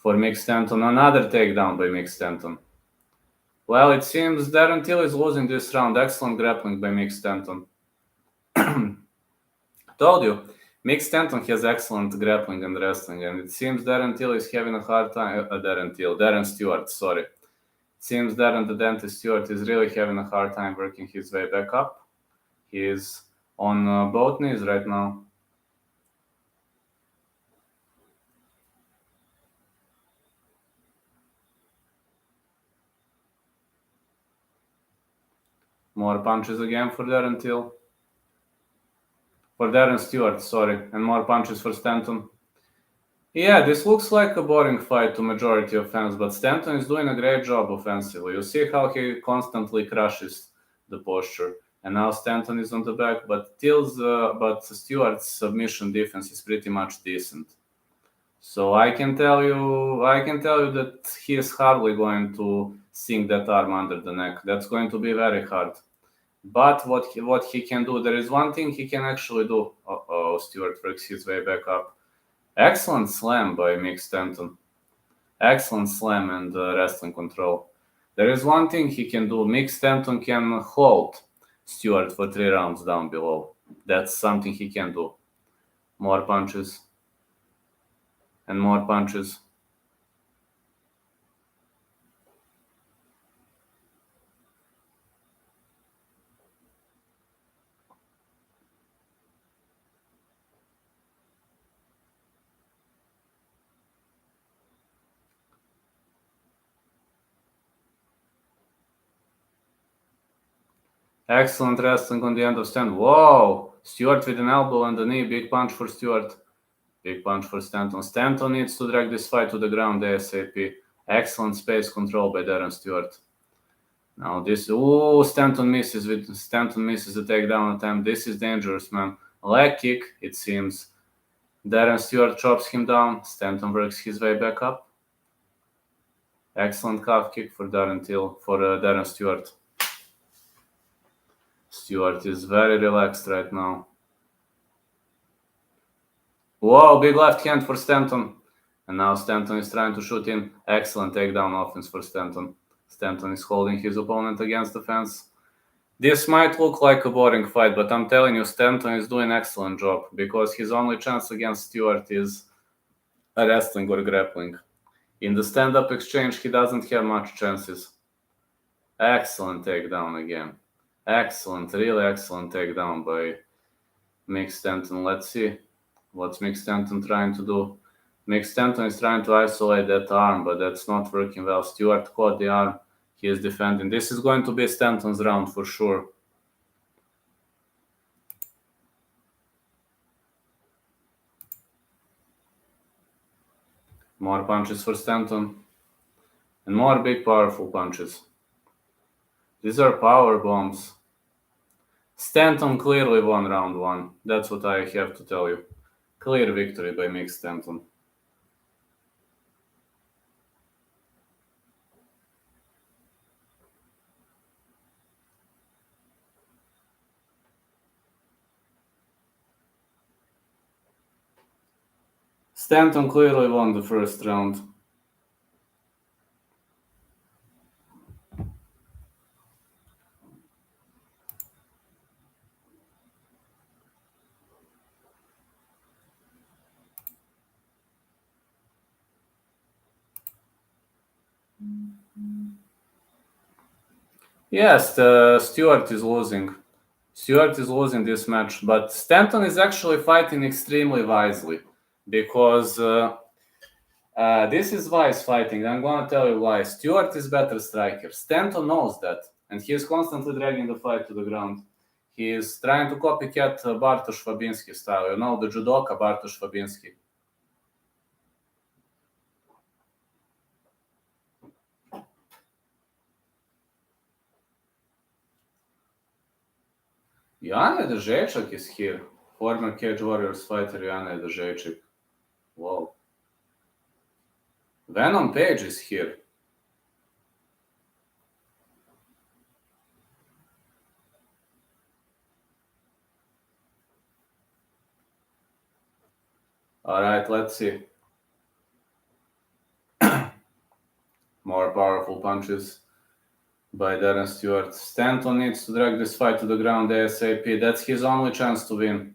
S1: Mick Stanton. Another takedown by Mick Stanton. Well, it seems Darren Till is losing this round. Excellent grappling by Mick Stanton. Told you, Mick Stanton has excellent grappling and wrestling, and it seems Darren Till is having a hard time. Darren Stewart, sorry. It seems Darren the Dentist Stewart is really having a hard time working his way back up. He is on both knees right now. More punches again for Darren Till. For Darren Stewart, sorry. And more punches for Stanton. Yeah, this looks like a boring fight to majority of fans, but Stanton is doing a great job offensively. You see how he constantly crushes the posture. And now Stanton is on the back, but Stewart's submission defense is pretty much decent. So I can tell you that he is hardly going to sink that arm under the neck. That's going to be very hard. But what he can do, there is one thing he can actually do. Stewart works his way back up. Excellent slam by Mick Stanton. Excellent slam and wrestling control. There is one thing he can do. Mick Stanton can hold Stewart for 3 rounds down below. That's something he can do. More punches. And more punches. Excellent wrestling on the end of stand. Whoa! Stewart with an elbow and a knee. Big punch for Stewart. Big punch for Stanton. Stanton needs to drag this fight to the ground ASAP. Excellent space control by Darren Stewart. Now this... Ooh, Stanton misses the takedown attempt. This is dangerous, man. Leg kick, it seems. Darren Stewart chops him down. Stanton works his way back up. Excellent calf kick for Darren Stewart. Stewart is very relaxed right now. Whoa, big left hand for Stanton. And now Stanton is trying to shoot in. Excellent takedown offense for Stanton. Stanton is holding his opponent against the fence. This might look like a boring fight, but I'm telling you, Stanton is doing an excellent job because his only chance against Stewart is wrestling or grappling. In the stand-up exchange, he doesn't have much chances. Excellent takedown again. Excellent, really excellent takedown by Mick Stanton. Let's see. What's Mick Stanton trying to do? Mick Stanton is trying to isolate that arm, but that's not working well. Stewart caught the arm. He is defending. This is going to be Stanton's round for sure. More punches for Stanton. And more big, powerful punches. These are power bombs. Stanton clearly won round 1. That's what I have to tell you. Clear victory by Mick Stanton. Stanton clearly won the first round. Yes, Stewart is losing. Stewart is losing this match, but Stanton is actually fighting extremely wisely because this is wise fighting. I'm going to tell you why. Stewart is better striker. Stanton knows that, and he is constantly dragging the fight to the ground. He is trying to copycat Bartosz Fabinski style, you know, the judoka Bartosz Fabinski. Jane Držečak is here. Former Cage Warriors fighter Jane Držečak. Wow. Venom Page is here. All right, let's see. More powerful punches by Darren Stewart. Stanton needs to drag this fight to the ground ASAP. That's his only chance to win.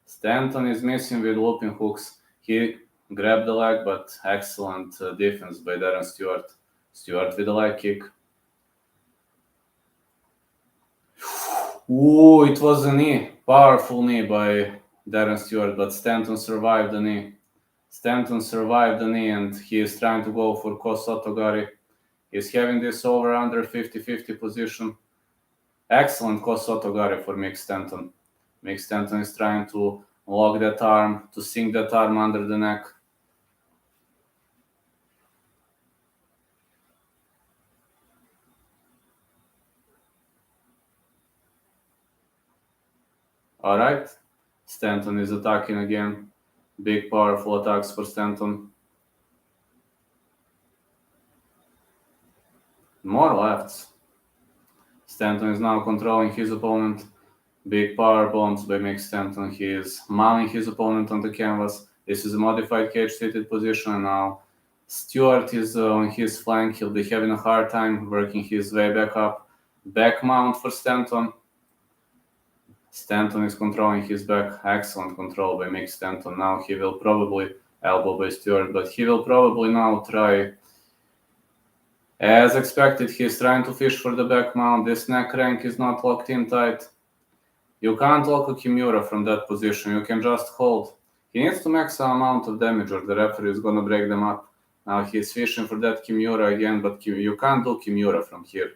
S1: Stanton is missing with looping hooks. He grabbed the leg, but excellent defense by Darren Stewart. Stewart with a leg kick. Ooh, it was a knee. Powerful knee by Darren Stewart, but Stanton survived the knee. Stanton survived the knee, and he is trying to go for Kosotogari. He's having this over-under 50-50 position. Excellent Kosotogari for Mick Stanton. Mick Stanton is trying to lock that arm, to sink that arm under the neck. All right. Stanton is attacking again. Big, powerful attacks for Stanton. More lefts. Stanton is now controlling his opponent. Big power bombs by Mick Stanton. He is mauling his opponent on the canvas. This is a modified cage-seated position. Now Stewart is on his flank. He'll be having a hard time working his way back up. Back mount for Stanton. Stanton is controlling his back. Excellent control by Mick Stanton. Now he will probably elbow by Stewart, but he will probably now try. As expected, he's trying to fish for the back mount. This neck crank is not locked in tight. You can't lock a Kimura from that position. You can just hold. He needs to max the amount of damage or the referee is going to break them up. Now he's fishing for that Kimura again, but you can't do Kimura from here.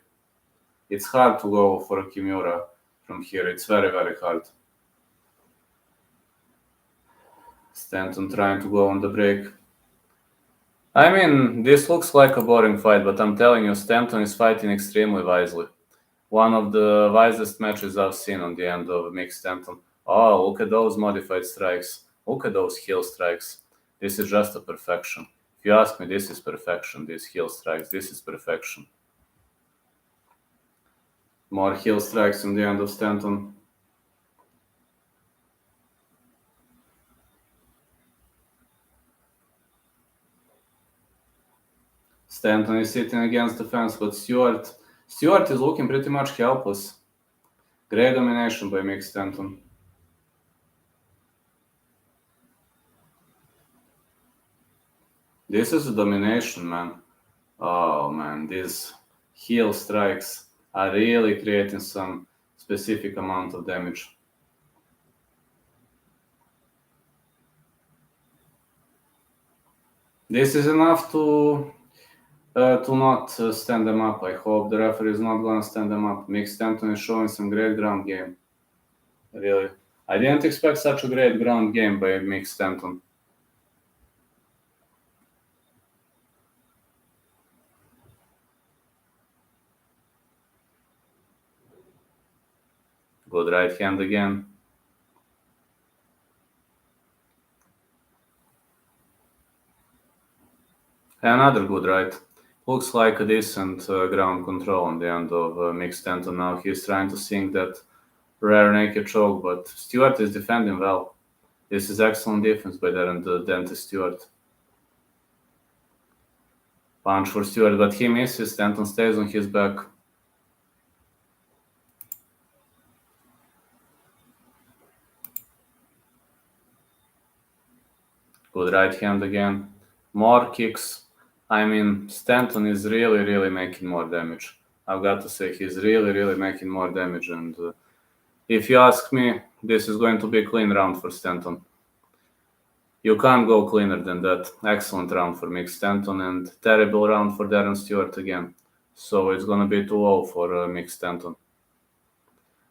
S1: It's hard to go for a Kimura from here. It's very, very hard. Stanton trying to go on the break. I mean, this looks like a boring fight, but I'm telling you, Stanton is fighting extremely wisely. One of the wisest matches I've seen on the end of Mick Stanton. Oh, look at those modified strikes. Look at those heel strikes. This is just a perfection. If you ask me, this is perfection, these heel strikes, this is perfection. More heel strikes in the end of Stanton. Stanton is sitting against the fence, but Stewart is looking pretty much helpless. Great domination by Mick Stanton. This is a domination, man. Oh, man, these heel strikes are really creating some specific amount of damage. This is enough to not stand them up. I hope the referee is not going to stand them up. Mick Stanton is showing some great ground game. Really. I didn't expect such a great ground game by Mick Stanton. Good right hand again. Another good right. Looks like a decent ground control on the end of Mick Stanton now. He's trying to sink that rare naked choke, but Stewart is defending well. This is excellent defense by Dentist Stewart. Punch for Stewart, but he misses. Stanton stays on his back. Good right hand again. More kicks. I mean, Stanton is really making more damage. I've got to say, he's really making more damage. And if you ask me, this is going to be a clean round for Stanton. You can't go cleaner than that. Excellent round for Mick Stanton and terrible round for Darren Stewart again. So it's going to be 2-0 for Mick Stanton.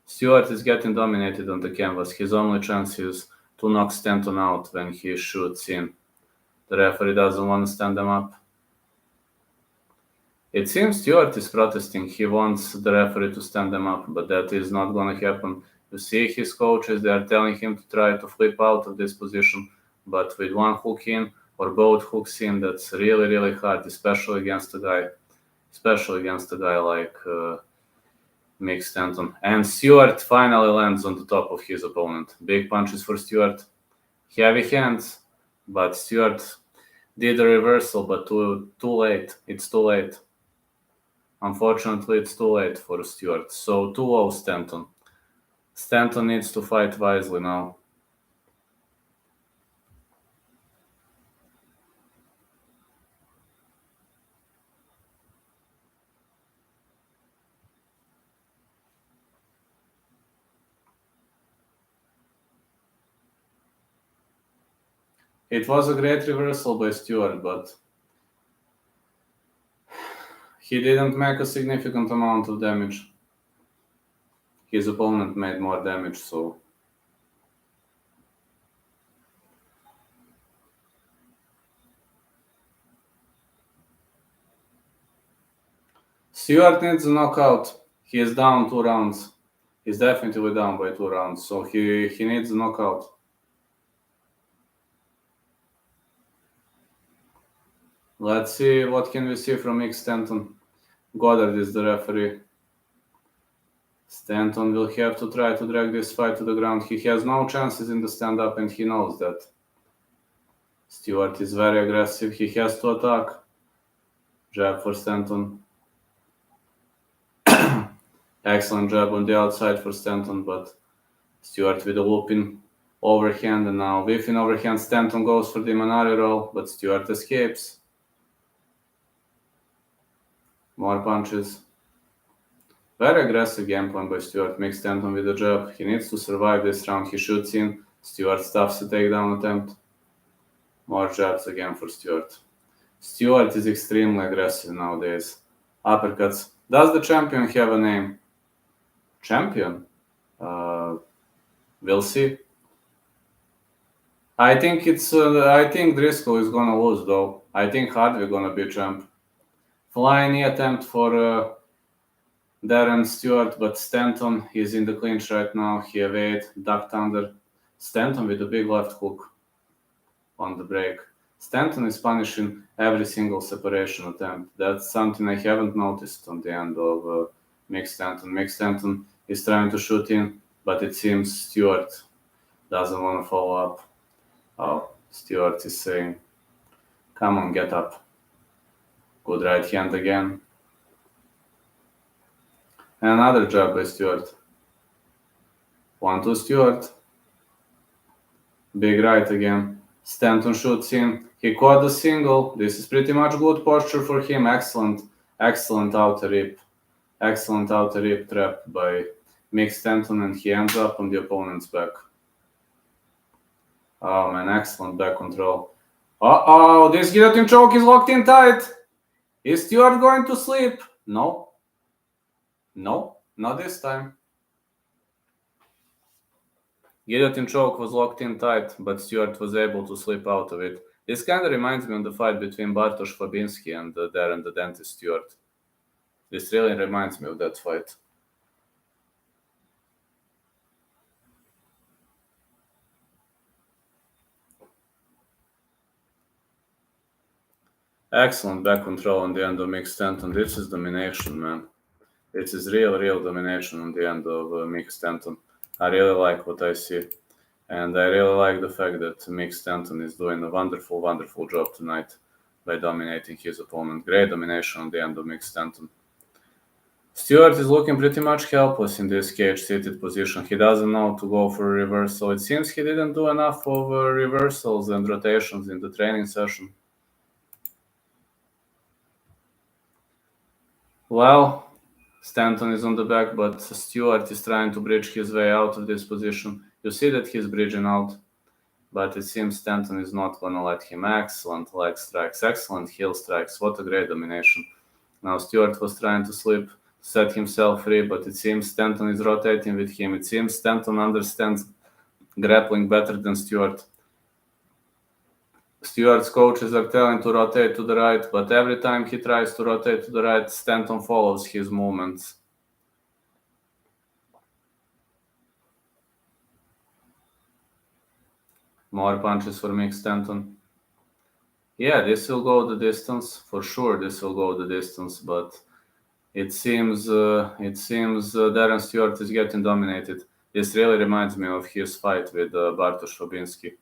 S1: Stewart is getting dominated on the canvas. His only chance is to knock Stanton out when he shoots in. The referee doesn't want to stand them up. It seems Stewart is protesting. He wants the referee to stand them up, but that is not going to happen. You see his coaches, they are telling him to try to flip out of this position, but with one hook in or both hooks in, that's really hard, especially against a guy like Mick Stanton. And Stewart finally lands on the top of his opponent. Big punches for Stewart. Heavy hands, but Stewart did a reversal, but too late. It's too late. Unfortunately, it's too late for Stewart. So 2-0 Stanton. Stanton needs to fight wisely now. It was a great reversal by Stewart, but he didn't make a significant amount of damage. His opponent made more damage, so... Stewart needs a knockout. He is down 2 rounds. He's definitely down by 2 rounds, so he needs a knockout. Let's see what can we see from Mick Stanton. Goddard is the referee. Stanton will have to try to drag this fight to the ground. He has no chances in the stand-up, and he knows that. Stewart is very aggressive. He has to attack. Jab for Stanton. Excellent jab on the outside for Stanton, but Stewart with a looping overhand, and now whiffing overhand. Stanton goes for the Manari roll, but Stewart escapes. More punches. Very aggressive game plan by Stewart. Mick Stanton with a jab. He needs to survive this round. He shoots in. Stewart stops the takedown attempt. More jabs again for Stewart. Stewart is extremely aggressive nowadays. Uppercuts. Does the champion have a name? Champion? We'll see. I think Driscoll is gonna lose though. I think Hardwick gonna be champ. Flying knee attempt for Darren Stewart, but Stanton is in the clinch right now. He evade, ducked under. Stanton with a big left hook on the break. Stanton is punishing every single separation attempt. That's something I haven't noticed on the end of Mick Stanton. Mick Stanton is trying to shoot in, but it seems Stewart doesn't want to follow up. Oh, Stewart is saying, come on, get up. Good right hand again. And another jab by Stewart. 1-2 Stewart. Big right again. Stanton shoots in. He caught the single. This is pretty much good posture for him. Excellent outer rip. Excellent outer rip trap by Mick Stanton, and he ends up on the opponent's back. Oh man, excellent back control. Uh-oh, this guillotine choke is locked in tight. Is Stewart going to sleep? No. No, not this time. Guillotine choke was locked in tight, but Stewart was able to slip out of it. This kind of reminds me of the fight between Bartosz Skibinski and Darren the Dentist Stewart. This really reminds me of that fight. Excellent back control on the end of Mick Stanton. This is domination, man. This is real domination on the end of Mick Stanton. I really like what I see. And I really like the fact that Mick Stanton is doing a wonderful job tonight by dominating his opponent. Great domination on the end of Mick Stanton. Stewart is looking pretty much helpless in this cage-seated position. He doesn't know to go for a reversal. It seems he didn't do enough of reversals and rotations in the training session. Well, Stanton is on the back, but Stewart is trying to bridge his way out of this position. You see that he's bridging out, but it seems Stanton is not going to let him. Excellent leg strikes, excellent heel strikes. What a great domination. Now Stewart was trying to slip, set himself free, but it seems Stanton is rotating with him. It seems Stanton understands grappling better than Stewart. Stewart's coaches are telling to rotate to the right, but every time he tries to rotate to the right, Stanton follows his movements. More punches for Mick Stanton. Yeah, this will go the distance. For sure, this will go the distance, but it seems Darren Stewart is getting dominated. This really reminds me of his fight with Bartosz Skibinski.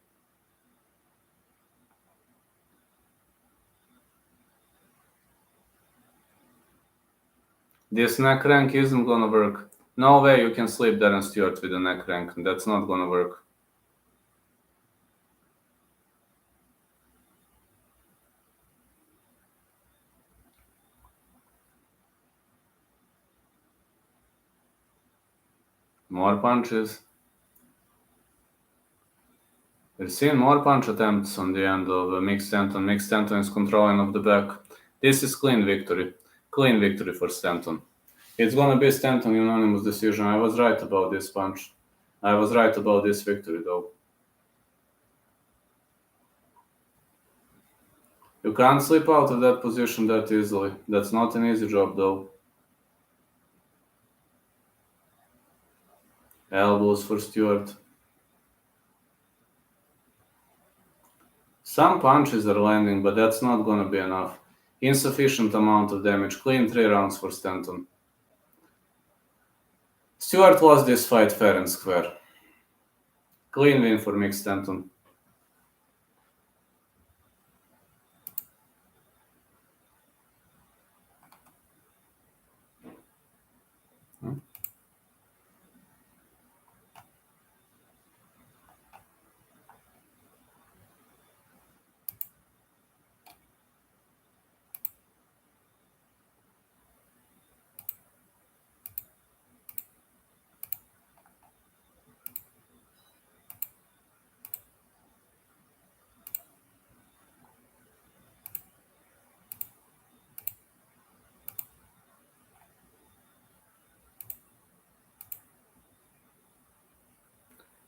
S1: This neck crank isn't gonna work. No way you can sleep Darren Stewart with a neck crank. That's not gonna work. More punches. We're seeing more punch attempts on the end of Mick Stanton. Mick Stanton is controlling of the back. This is clean victory. Clean victory for Stanton. It's gonna be Stanton unanimous decision. I was right about this punch. I was right about this victory, though. You can't slip out of that position that easily. That's not an easy job, though. Elbows for Stewart. Some punches are landing, but that's not gonna be enough. Insufficient amount of damage. Clean 3 rounds for Stanton. Stewart lost this fight fair and square. Clean win for Mick Stanton.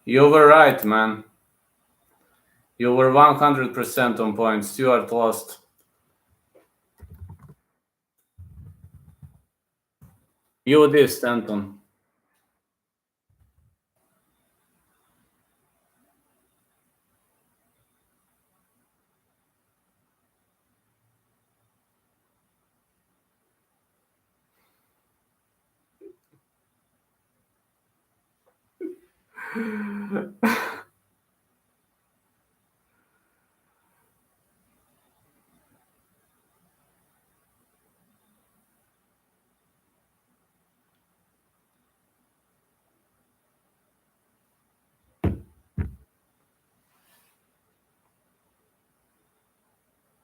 S1: You were right, man. You were 100% on point. Stewart lost. You did, Stanton.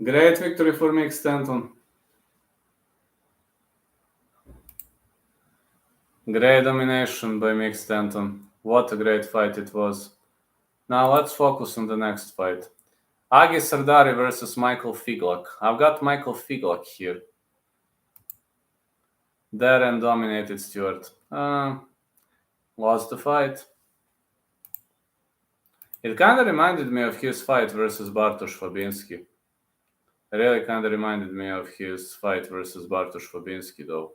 S1: Great victory for Mick Stanton. Great domination by Mick Stanton. What a great fight it was. Now let's focus on the next fight. Agi Sardari versus Michael Figlock. I've got Michael Figlock here. Darren dominated Stewart. Lost the fight. It kind of reminded me of his fight versus Bartosz Fabinski. It really kind of reminded me of his fight versus Bartosz Fabinski, though.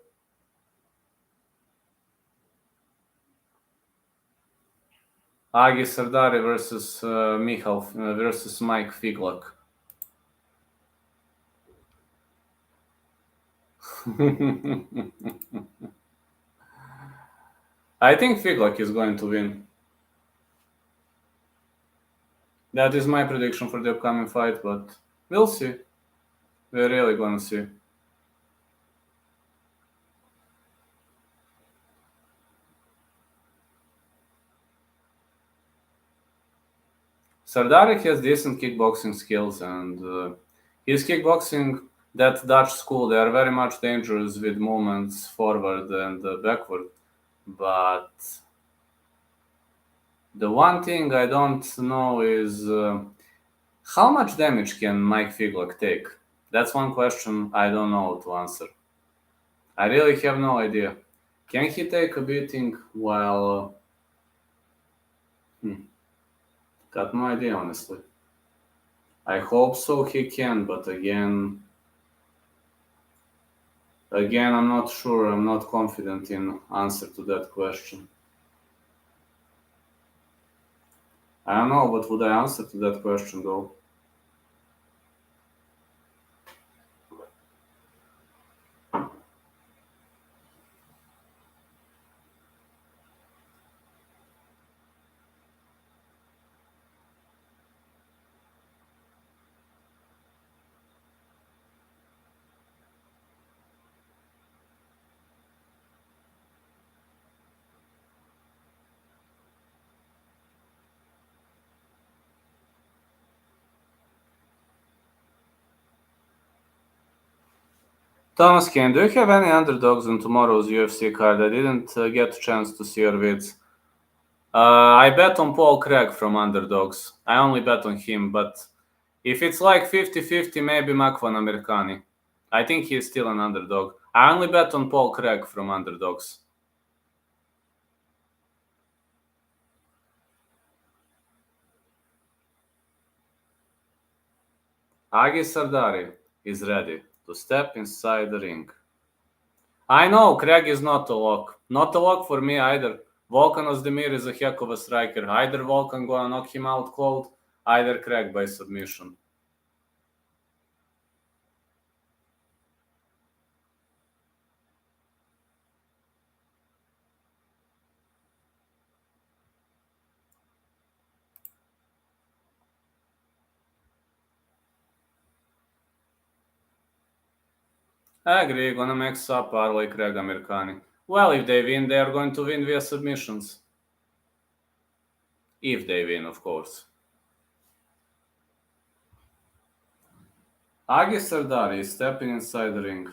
S1: Agi Sardari versus versus Mike Figlock. I think Figlock is going to win. That is my prediction for the upcoming fight, but we'll see. We're really gonna see. Sardari has decent kickboxing skills, and his kickboxing, that Dutch school, they are very much dangerous with movements forward and backward. But the one thing I don't know is how much damage can Mike Figlock take? That's one question I don't know to answer. I really have no idea. Can he take a beating while... Got no idea, honestly. I hope so he can, but again, I'm not sure. I'm not confident in answer to that question. I don't know what would I answer to that question, though. Thomas Kane, do you have any underdogs on tomorrow's UFC card? I didn't get a chance to see your vids. I bet on Paul Craig from underdogs. I only bet on him, but if it's like 50-50, maybe Makvan Amerikani. I think he's still an underdog. I only bet on Paul Craig from underdogs. Agi Sardari is ready to step inside the ring. I know Craig is not a lock. Not a lock for me either. Volkan Ozdemir is a heck of a striker. Either Volkan gonna knock him out cold, either Craig by submission. I agree, gonna mix up parlay Craig Amerikani. Well, if they win, they are going to win via submissions. If they win, of course. Agi Sardari is stepping inside the ring.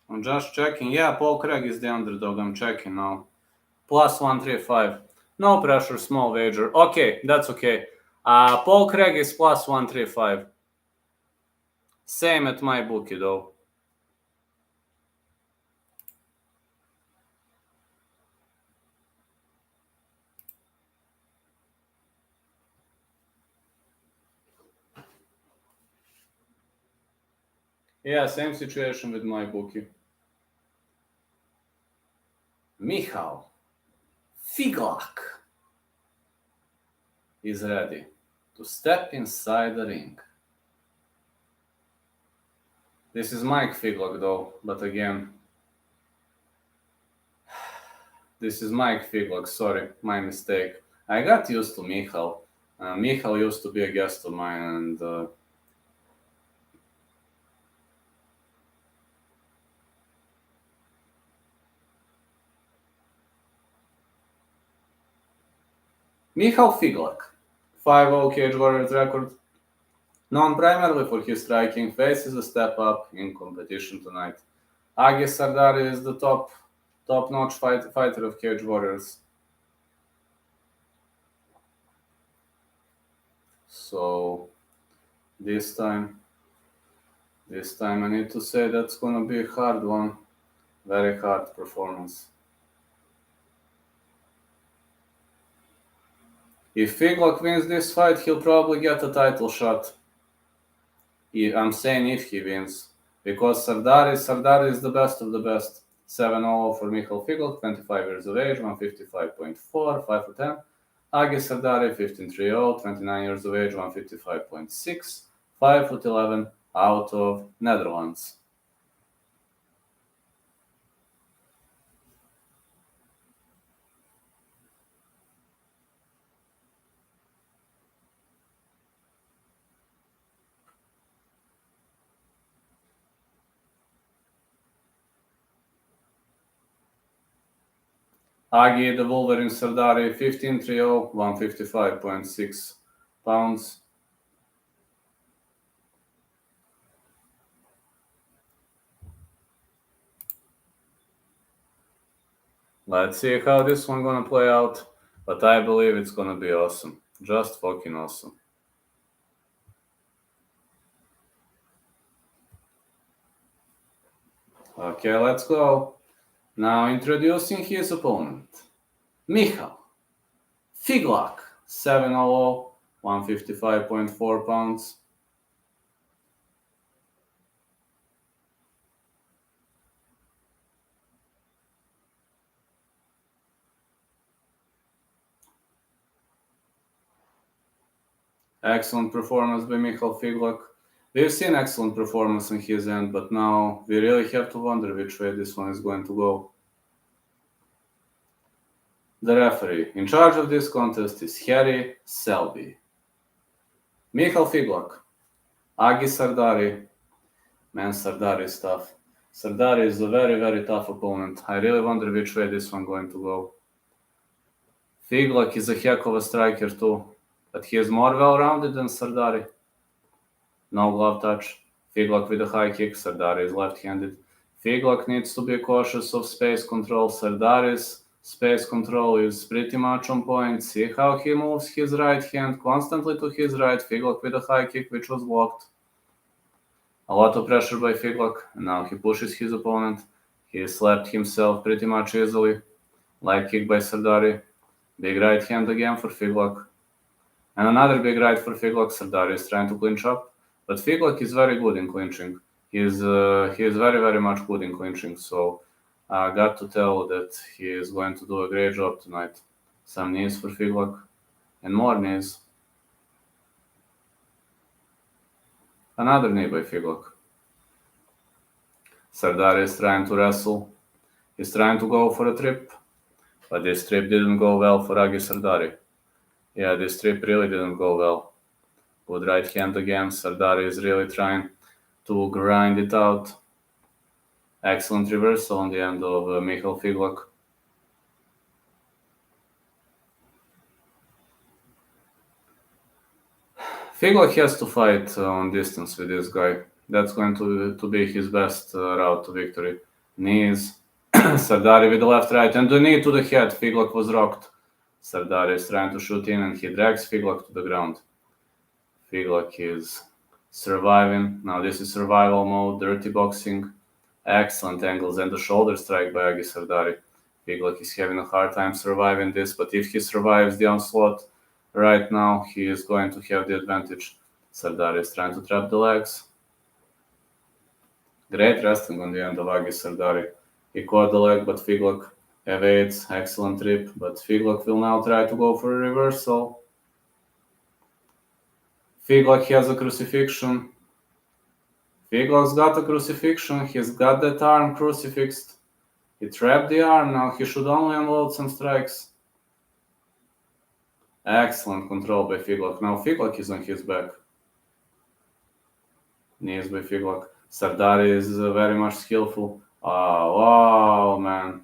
S1: I'm just checking. Yeah, Paul Craig is the underdog. I'm checking now. Plus 135. No pressure, small wager. Okay, that's okay. Paul Craig is plus 135. Same at my bookie, though. Yeah, same situation with my bookie. Michael Figlock is ready to step inside the ring. This is Mike Figlock though, but again, this is Mike Figlock, sorry, my mistake. I got used to Michael. Michael used to be a guest of mine, and Michael Figlock, 5-0 Cage Warriors record, known primarily for his striking, faces a step up in competition tonight. Agis Sardari is the top-notch fighter of Cage Warriors. So this time I need to say that's gonna be a hard one, very hard performance. If Figlock wins this fight, he'll probably get a title shot. I'm saying if he wins, because Sardari is the best of the best. 7-0 for Michael Figlock, 25 years of age, 155.4, 5'10". Agis Sardari, 15-3-0, 29 years of age, 155.6, 5'11", out of Netherlands. Agi the Wolverine Sardari, 15-3-0, 155.6 pounds. Let's see how this one gonna play out, but I believe it's gonna be awesome. Just fucking awesome. Okay, let's go. Now introducing his opponent, Michael Figlock, 7-0, 155.4 pounds. Excellent performance by Michael Figlock. We've seen excellent performance on his end, but now we really have to wonder which way this one is going to go. The referee in charge of this contest is Harry Selby. Michael Figlock, Agi Sardari. Man, Sardari is tough. Sardari is a very, very tough opponent. I really wonder which way this one going to go. Figlock is a heck of a striker too, but he is more well-rounded than Sardari. No glove touch. Figlock with a high kick. Sardari is left-handed. Figlock needs to be cautious of space control. Sardari's space control is pretty much on point. See how he moves his right hand constantly to his right. Figlock with a high kick which was blocked. A lot of pressure by Figlock, and now he pushes his opponent. He slapped himself pretty much easily. Light kick by Sardari. Big right hand again for Figlock. And another big right for Figlock. Sardari is trying to clinch up, but Figlock is very good in clinching. He is very, very much good in clinching, so I got to tell that he is going to do a great job tonight. Some knees for Figlock, and more knees. Another knee by Figlock. Sardari is trying to wrestle. He's trying to go for a trip, but this trip didn't go well for Agi Sardari. Yeah, this trip really didn't go well. Good right hand again. Sardari is really trying to grind it out. Excellent reversal on the end of Michael Figlock. Figlock has to fight on distance with this guy. That's going to be his best route to victory. Knees. Sardari with the left right and the knee to the head. Figlock was rocked. Sardari is trying to shoot in and he drags Figlock to the ground. Figlock is surviving. Now this is survival mode, dirty boxing. Excellent angles and the shoulder strike by Agi Sardari. Figlock is having a hard time surviving this, but if he survives the onslaught right now, he is going to have the advantage. Sardari is trying to trap the legs. Great wrestling on the end of Agi Sardari. He caught the leg, but Figlock evades. Excellent trip, but Figlock will now try to go for a reversal. Figlock has a crucifixion. Figlock's got a crucifixion. He's got that arm crucifixed. He trapped the arm. Now he should only unload some strikes. Excellent control by Figlock. Now Figlock is on his back. Knees by Figlock. Sardari is very much skillful. Oh, man.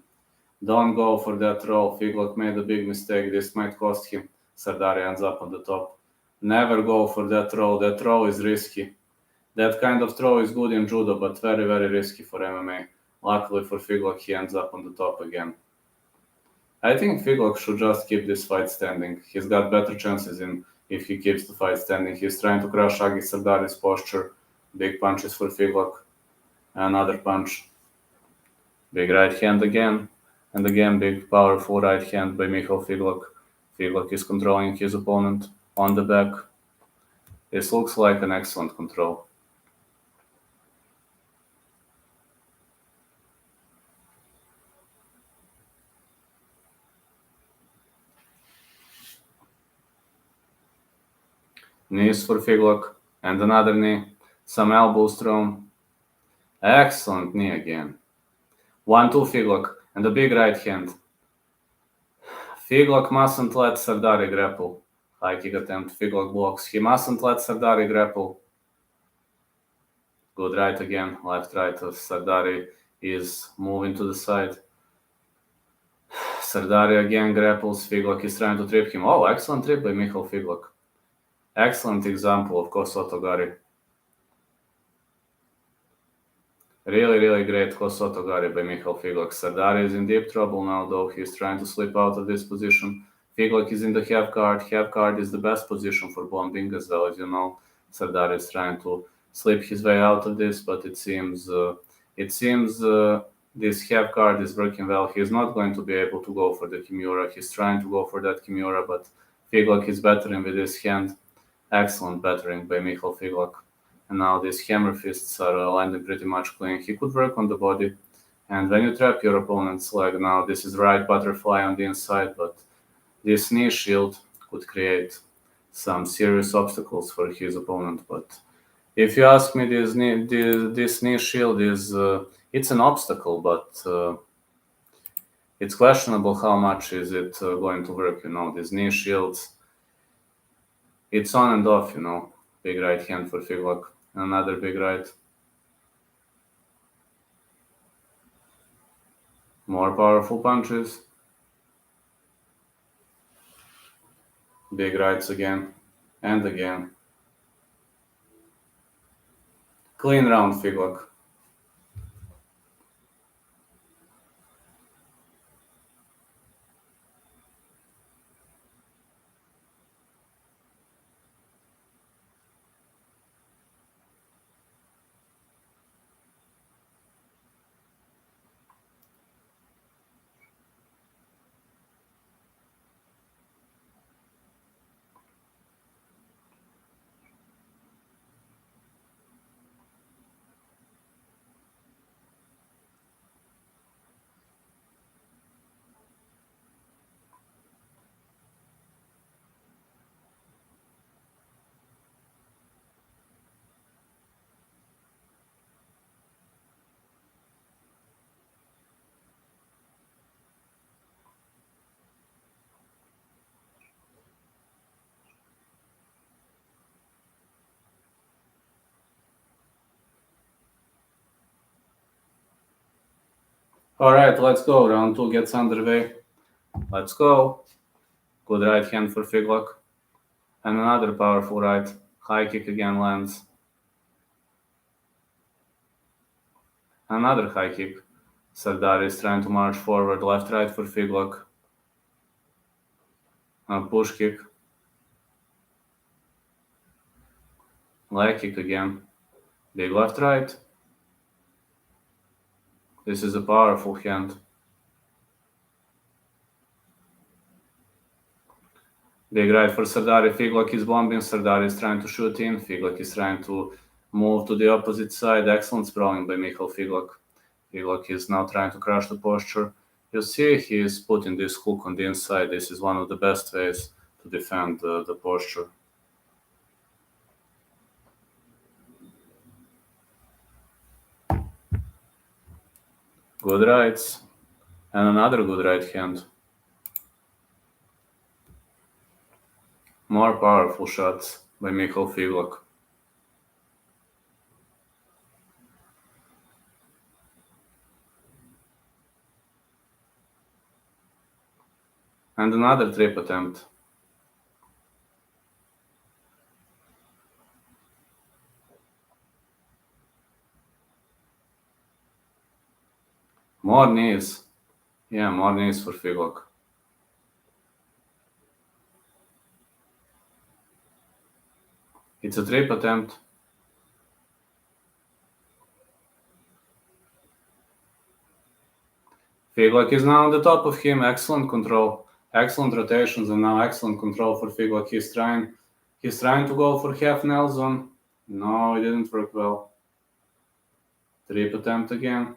S1: Don't go for that roll. Figlock made a big mistake. This might cost him. Sardari ends up on the top. Never go for that roll. That throw is risky. That kind of throw is good in judo, but very, very risky for MMA. Luckily for Figlock, he ends up on the top again. I think Figlock should just keep this fight standing. He's got better chances if he keeps the fight standing. He's trying to crush Agi Sardari's posture. Big punches for Figlock. Another punch. Big right hand again. And again, big powerful right hand by Michael Figlock. Figlock is controlling his opponent on the back. This looks like an excellent control. Knees for Figlock. And another knee. Some elbows thrown. Excellent knee again. 1-2 Figlock. And a big right hand. Figlock mustn't let Sardari grapple. High kick attempt. Figlock blocks. He mustn't let Sardari grapple. Good right again. Left right of Sardari is moving to the side. Sardari again grapples. Figlock is trying to trip him. Oh, excellent trip by Michael Figlock. Excellent example of Kosotogari. Really, really great Kosotogari by Michael Figlock. Sardari is in deep trouble now, though. He's trying to slip out of this position. Figlock is in the half guard. Half guard is the best position for bombing as well, as you know. Sardari is trying to slip his way out of this, but it seems this half guard is working well. He's not going to be able to go for the Kimura. He's trying to go for that Kimura, but Figlock is battering with his hand. Excellent battering by Michael Figlock. And now these hammer fists are landing pretty much clean. He could work on the body. And when you trap your opponent's leg, now this is right butterfly on the inside, but this knee shield could create some serious obstacles for his opponent. But if you ask me, this knee shield is it's an obstacle, but it's questionable how much is it going to work. These knee shields, it's on and off. Big right hand for Figlock. Another big right. More powerful punches. Big rights again and again. Clean round, Figlock. All right, let's go. Round 2 gets underway. Let's go. Good right hand for Figlock. And another powerful right. High kick again lands. Another high kick. Sardari is trying to march forward. Left right for Figlock. A push kick. Leg kick again. Big left right. This is a powerful hand. Big right for Sardari. Figlock is bombing. Sardari is trying to shoot in. Figlock is trying to Move to the opposite side. Excellent sprawling by Michael Figlock. Figlock is now trying to crush the posture. You see he is putting this hook on the inside. This is one of the best ways to defend the posture. Good rights. And another good right hand. More powerful shots by Michael Figlock. And another trip attempt. More knees. Yeah, more knees for Figlock. It's a trip attempt. Figlock is now on the top of him. Excellent control. Excellent rotations and now excellent control for Figlock. He's trying to go for half Nelson. No, it didn't work well. Trip attempt again.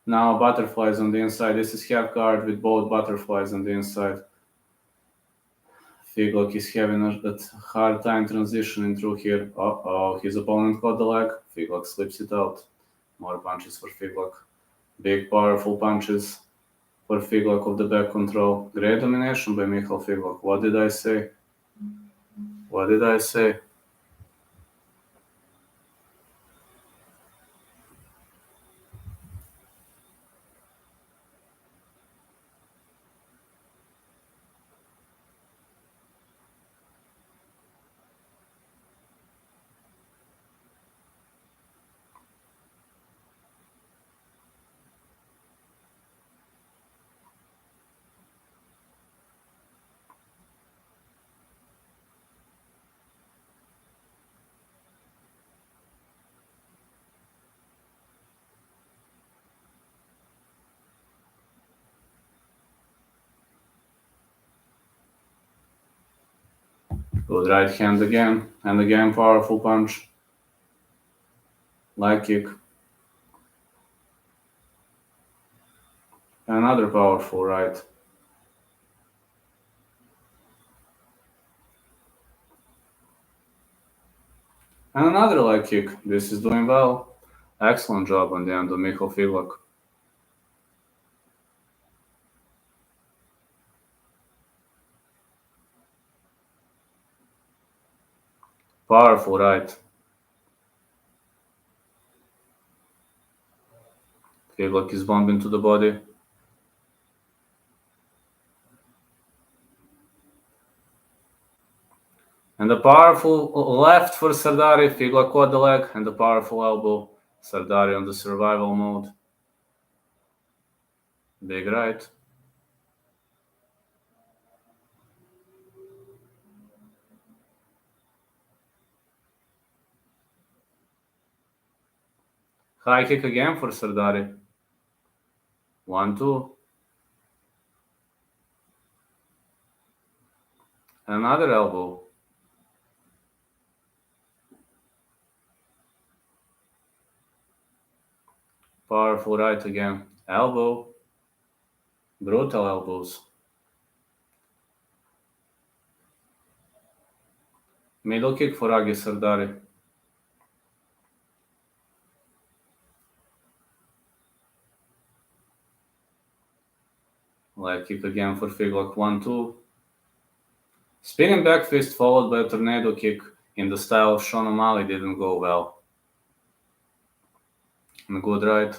S1: Now butterflies on the inside. This is half guard with both butterflies on the inside. Figlock is having a hard time transitioning through here. His opponent caught the leg. Figlock slips it out. More punches for Figlock. Big powerful punches for Figlock of the back control. Great domination by Michael Figlock. What did I say? What did I say? Good right hand again. And again, powerful punch. Leg kick. Another powerful right. And another leg kick. This is doing well. Excellent job on the end of Michael Figlock. Powerful right. Figlock is bombing to the body. And a powerful left for Sardari. Figlock caught the leg. And a powerful elbow. Sardari on the survival mode. Big right. High kick again for Sardari. 1-2. Another elbow. Powerful right again. Elbow. Brutal elbows. Middle kick for Agi Sardari. Leg kick again for Figlock. 1-2. Spinning back fist followed by a tornado kick in the style of Sean O'Malley didn't go well. And a good right.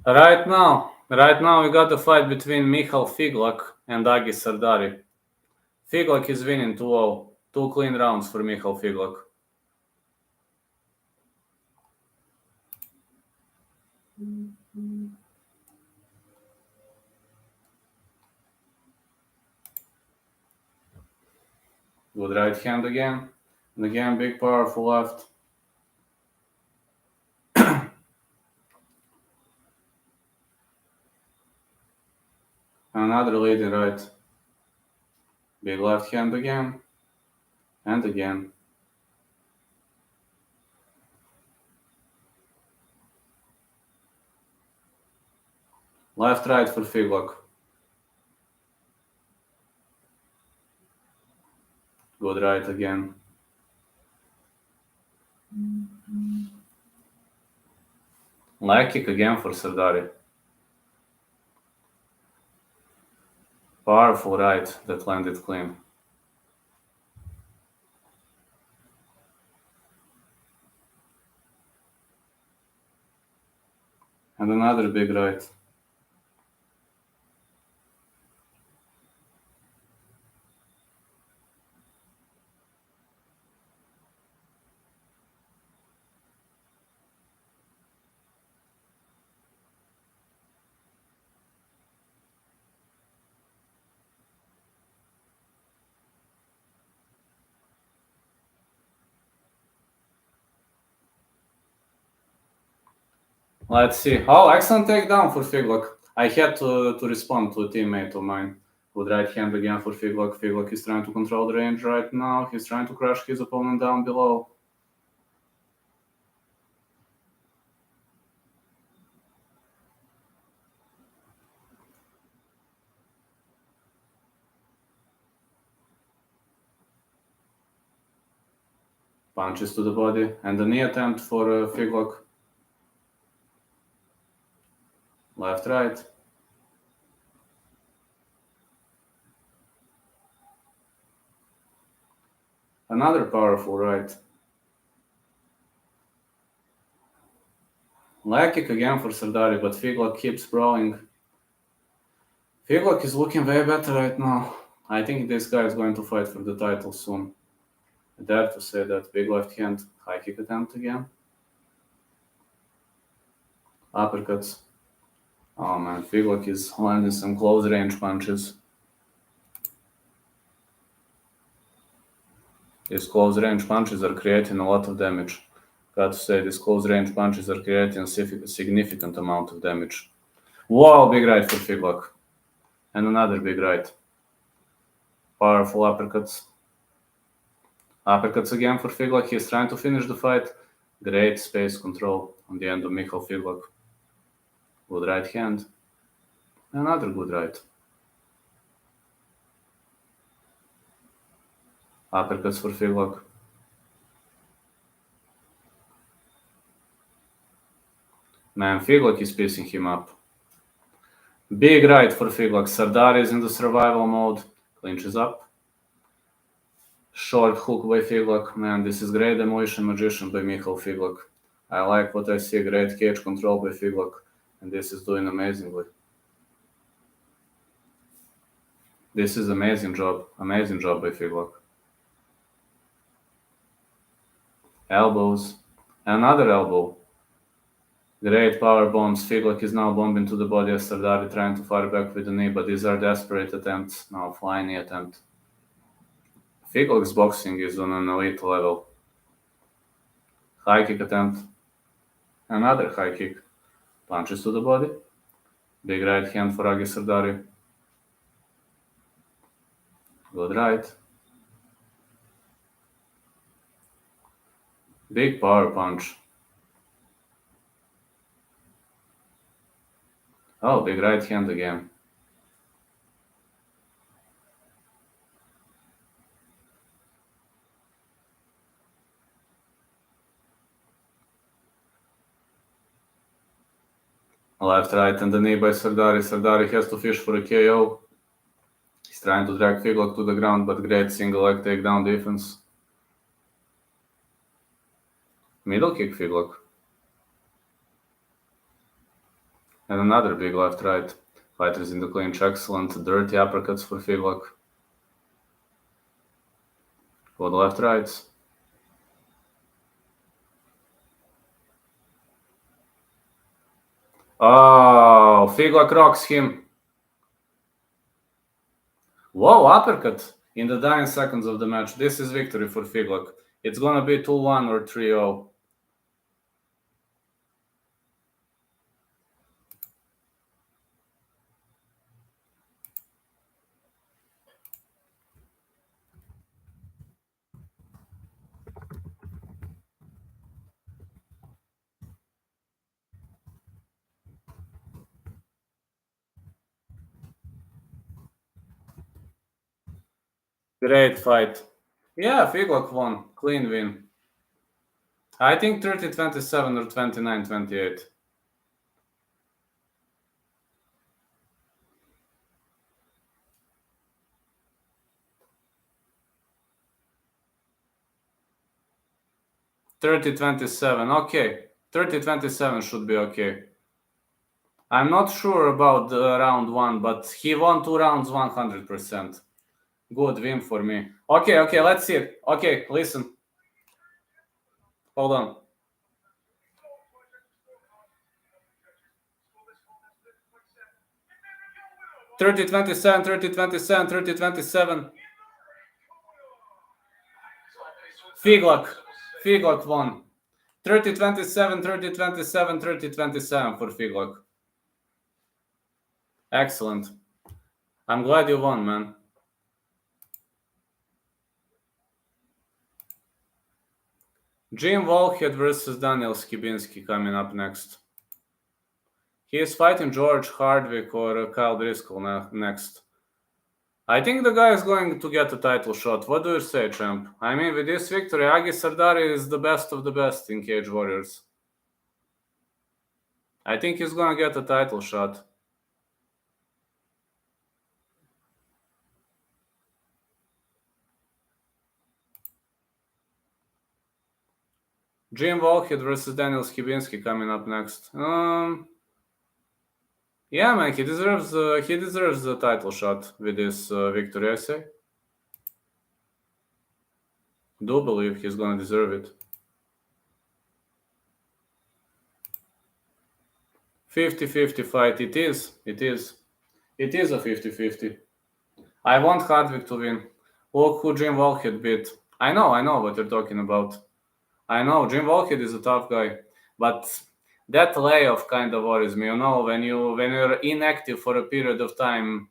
S1: Right now we got a fight between Michael Figlock and Sardari. Figlock is winning 2-0. 2 clean rounds for Michael Figlock. Good right hand again. And again, big powerful left. Another leading right. Big left hand again. And again. Left right for Figlock. Good right again. Leg kick again for Sardari. Powerful right that landed clean. And another big right. Let's see. Oh, excellent takedown for Figlock. I had to respond to a teammate of mine. Good right hand again for Figlock. Figlock is trying to control the range right now. He's trying to crush his opponent down below. Punches to the body. And a knee attempt for Figlock. Left, right. Another powerful right. Leg kick again for Sardari, but Figlock keeps brawling. Figlock is looking way better right now. I think this guy is going to fight for the title soon. I dare to say that. Big left hand, high kick attempt again. Uppercuts. Oh man, Figlock is landing some close range punches. These close range punches are creating a lot of damage. Got to say, these close range punches are creating a significant amount of damage. Wow, big right for Figlock. And another big right. Powerful uppercuts. Uppercuts again for Figlock. He's trying to finish the fight. Great space control on the end of Michael Figlock. Good right hand. Another good right. Uppercuts for Figlock. Man, Figlock is piecing him up. Big right for Figlock. Sardari is in the survival mode. Clinches up. Short hook by Figlock. Man, this is great demolition magician by Michael Figlock. I like what I see. Great cage control by Figlock. And this is doing amazingly. This is amazing job. Amazing job by Figlock. Elbows. Another elbow. Great power bombs. Figlock is now bombing to the body of Sardari, trying to fire back with the knee, but these are desperate attempts. Now flying knee attempt. Figlock's boxing is on an elite level. High kick attempt. Another high kick. Punches to the body. Big right hand for Sardari. Good right. Big power punch. Oh, big right hand again. Left, right, and the knee by Sardari. Sardari has to fish for a KO. He's trying to drag Figlock to the ground, but great single leg takedown defense. Middle kick Figlock. And another big left-right. Fighters in the clinch, excellent. Dirty uppercuts for Figlock. Good left-rights. Oh, Figlock rocks him. Whoa, uppercut in the dying seconds of the match. This is victory for Figlock. It's gonna be 2-1 or 3-0. Great fight. Yeah, Figlock won. Clean win. I think 30-27 or 29-28. Okay. 30-27 should be okay. I'm not sure about round 1, but he won 2 rounds 100%. Good win for me. Okay, let's see it. Okay, listen. Hold on. 30-27, 30-27, 30-27. Figlock won. 30-27, 30-27, 30-27 for Figlock. Excellent. I'm glad you won, man. Jim Walcott versus Daniel Skibinski coming up next. He is fighting George Hardwick or Kyle Driscoll next. I think the guy is going to get a title shot. What do you say, champ? I mean, with this victory, Sardari is the best of the best in Cage Warriors. I think he's gonna get a title shot. Jim Walcott versus Daniel Skibinski coming up next. Yeah, man, he deserves the title shot with this victory, I say. Do believe he's gonna deserve it. 50-50 fight. It is a 50-50. I want Hardwick to win. Look who Jim Walcott beat. I know what you're talking about. I know Jim Walcott is a tough guy, but that layoff kind of worries me. You know, when you're inactive for a period of time,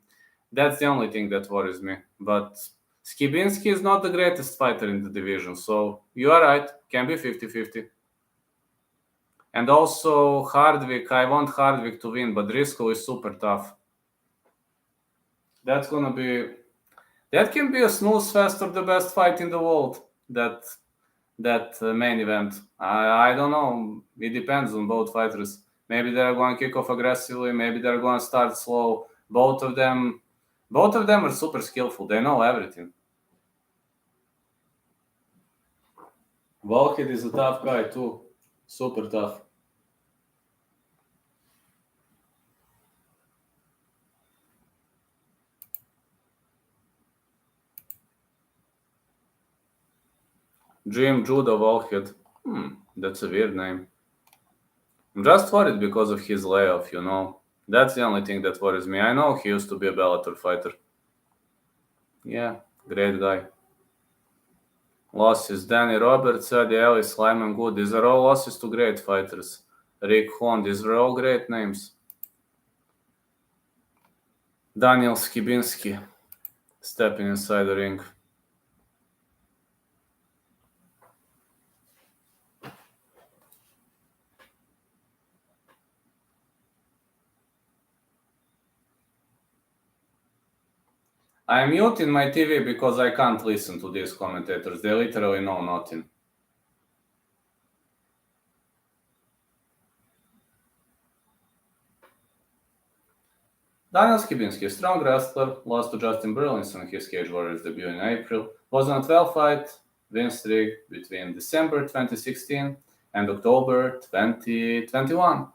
S1: that's the only thing that worries me. But Skibinski is not the greatest fighter in the division, so you are right. Can be 50-50. And also Hardwick, I want Hardwick to win, but Driscoll is super tough. That can be a snooze fest or the best fight in the world. That main event. I don't know. It depends on both fighters. Maybe they're going to kick off aggressively. Maybe they're going to start slow. Both of them are super skillful. They know everything. Walcott is a tough guy too. Super tough. Jim Judah Walcott. That's a weird name. I'm just worried because of his layoff, you know. That's the only thing that worries me. I know he used to be a Bellator fighter. Yeah, great guy. Losses: Danny Roberts, Eddie Ellis, Lyman Good. These are all losses to great fighters. Rick Horn. These were all great names. Daniel Skibinski stepping inside the ring. I'm muting my TV because I can't listen to these commentators. They literally know nothing. Daniel Skibinski, strong wrestler, lost to Justin Burlinson in his Cage Warriors debut in April, was on a 12-fight win streak between December 2016 and October 2021.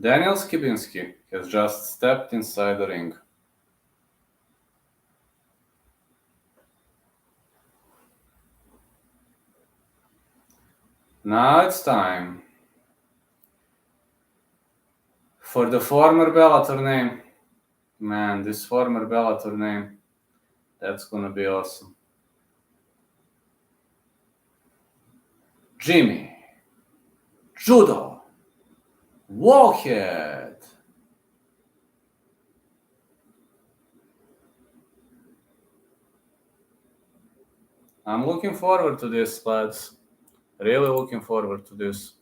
S1: Daniel Skibinski has just stepped inside the ring. Now it's time for the former Bellator name. Man, this former Bellator name, that's gonna be awesome. Jimmy Judo Walcott. I'm looking forward to this, lads. Really looking forward to this.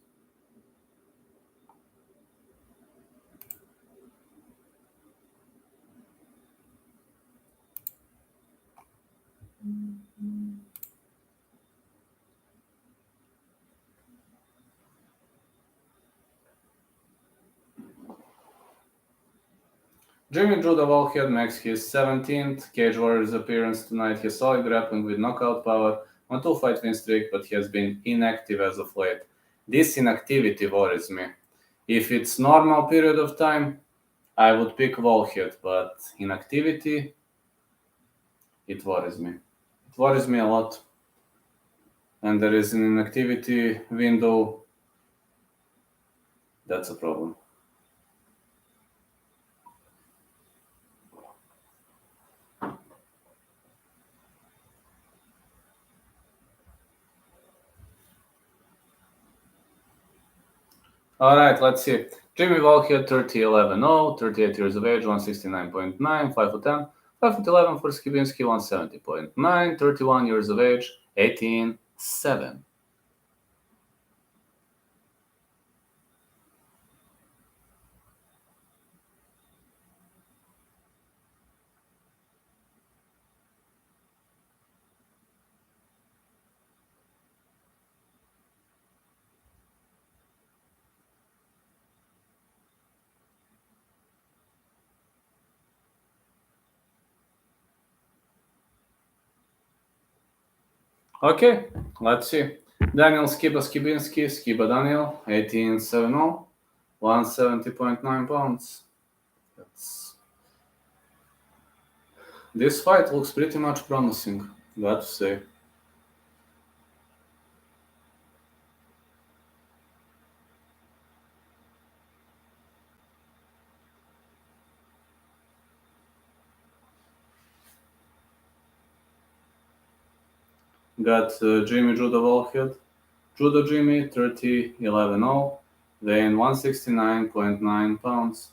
S1: Jimmy Judo Walcott makes his 17th Cage Warriors appearance tonight. He's solid grappling with knockout power on 2-fight win streak, but he has been inactive as of late. This inactivity worries me. If it's normal period of time, I would pick Walcott, but inactivity, it worries me. It worries me a lot. And there is an inactivity window. That's a problem. All right, let's see. Jimmy Walcott, 30-11-0, 38 years of age, 169.9, 5'10", 5'11" for Skibinski, 170.9, 31 years of age, 18-7. Okay, let's see. Daniel Skibinski, Skiba Daniel, 18-7-0, 170.9 pounds. This fight looks pretty much promising, got to say. Got Jimmy Judo Walcott, Judo Jimmy, 30-11-0, weighing 169.9 pounds.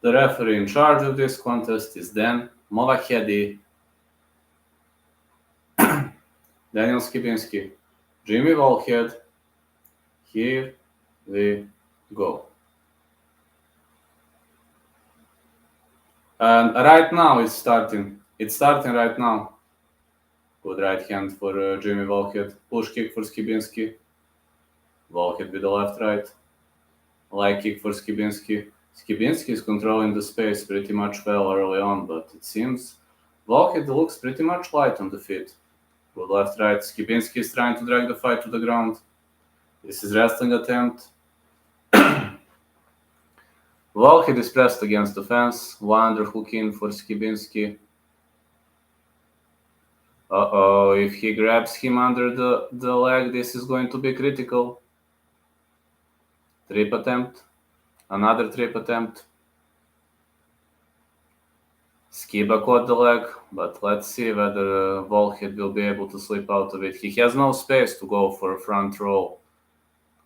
S1: The referee in charge of this contest is Dan Molachedi. Daniel Skibinski, Jimmy Walcott. Here we go. And right now it's starting. It's starting right now. Good right hand for Jimmy Walcott. Push kick for Skibinski. Walcott with the left right. Leg kick for Skibinski. Skibinski is controlling the space pretty much well early on, but it seems Walcott looks pretty much light on the feet. Good left right. Skibinski is trying to drag the fight to the ground. This is wrestling attempt. Walcott is pressed against the fence. One underhook in for Skibinski. Uh-oh, if he grabs him under the leg, this is going to be critical. Trip attempt. Another trip attempt. Skiba caught the leg, but let's see whether Walcott will be able to slip out of it. He has no space to go for a front roll.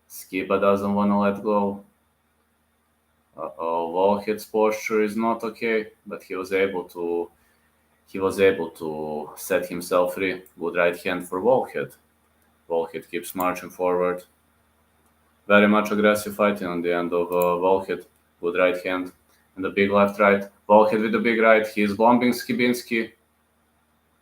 S1: Skiba doesn't want to let go. Uh-oh, Walcott's posture is not okay, but he was able to set himself free. Good right hand for Walcott. Walcott keeps marching forward. Very much aggressive fighting on the end of Walcott. Good right hand. And the big left right. Walcott with the big right. He is bombing Skibinski.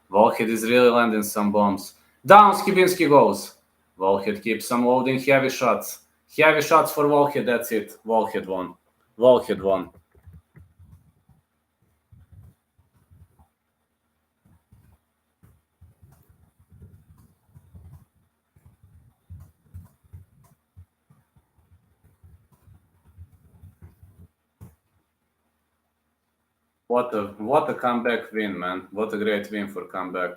S1: Walcott is really landing some bombs. Down Skibinski goes. Walcott keeps unloading heavy shots. Heavy shots for Walcott, that's it. Walcott won. Walcott won. What a comeback win, man. What a great win for comeback.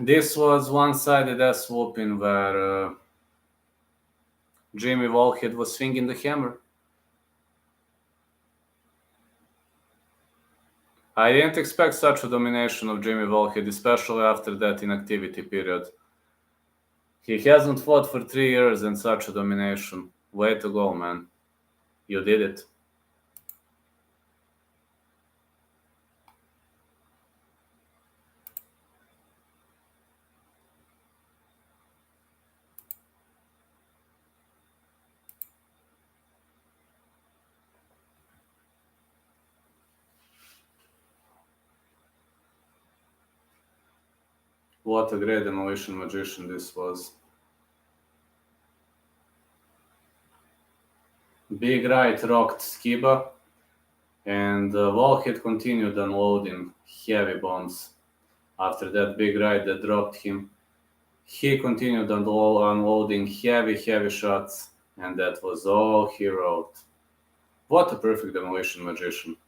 S1: This was one-sided ass whooping where Jimmy Walcott was swinging the hammer. I didn't expect such a domination of Jimmy Walcott, especially after that inactivity period. He hasn't fought for 3 years and such a domination. Way to go, man. You did it. What a great demolition magician this was. Big right rocked Skiba, and Walcott continued unloading heavy bombs. After that big right that dropped him, he continued unloading heavy shots, and that was all he wrote. What a perfect demolition magician.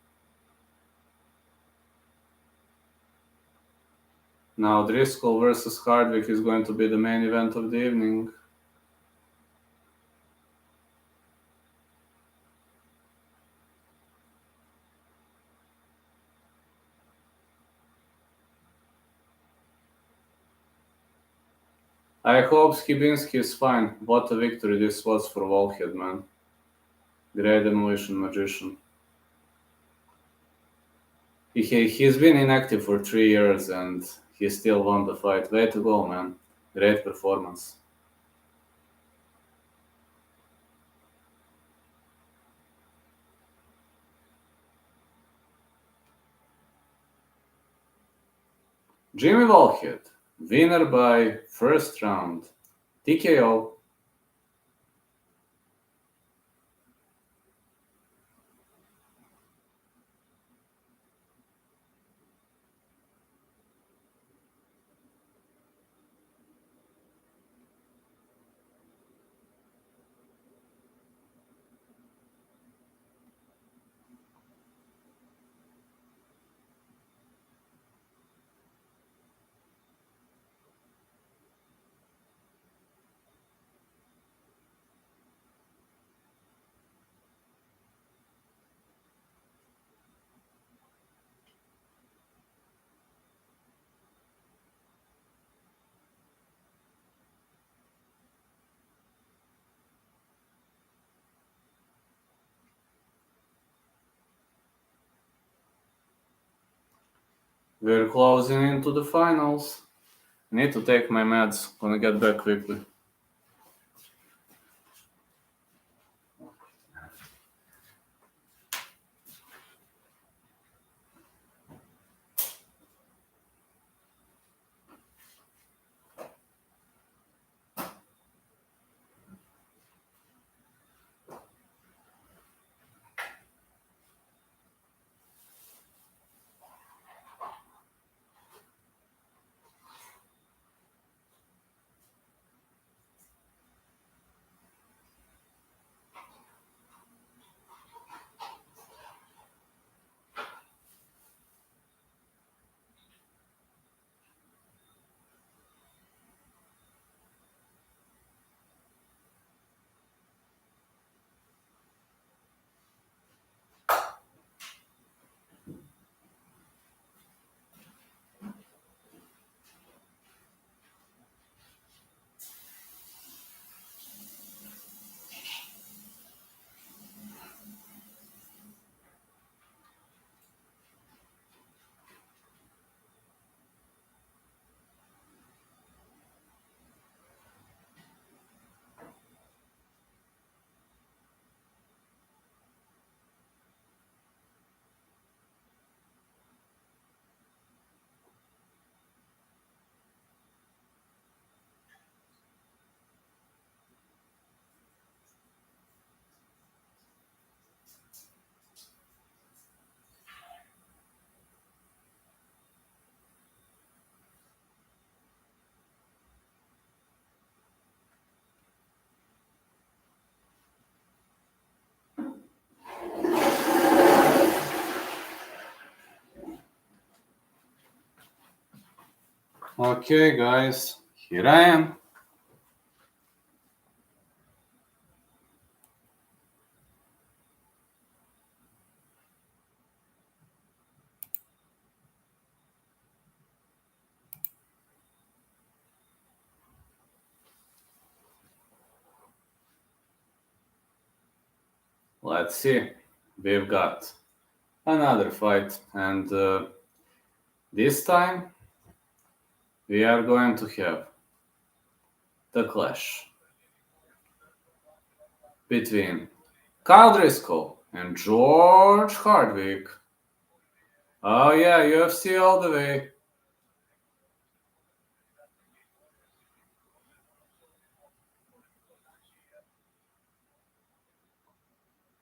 S1: Now Driscoll versus Hardwick is going to be the main event of the evening. I hope Skibinski is fine. What a victory this was for Walcott, man. Great demolition magician. He's been inactive for 3 years and he still won the fight. Way to go, man. Great performance. Jimmy Walcott, winner by first round. TKO. We're closing into the finals. Need to take my meds. Gonna get back quickly. Okay, guys, here I am. Let's see. We've got another fight, and this time we are going to have the clash between Kyle Driscoll and George Hardwick. Oh yeah, UFC all the way.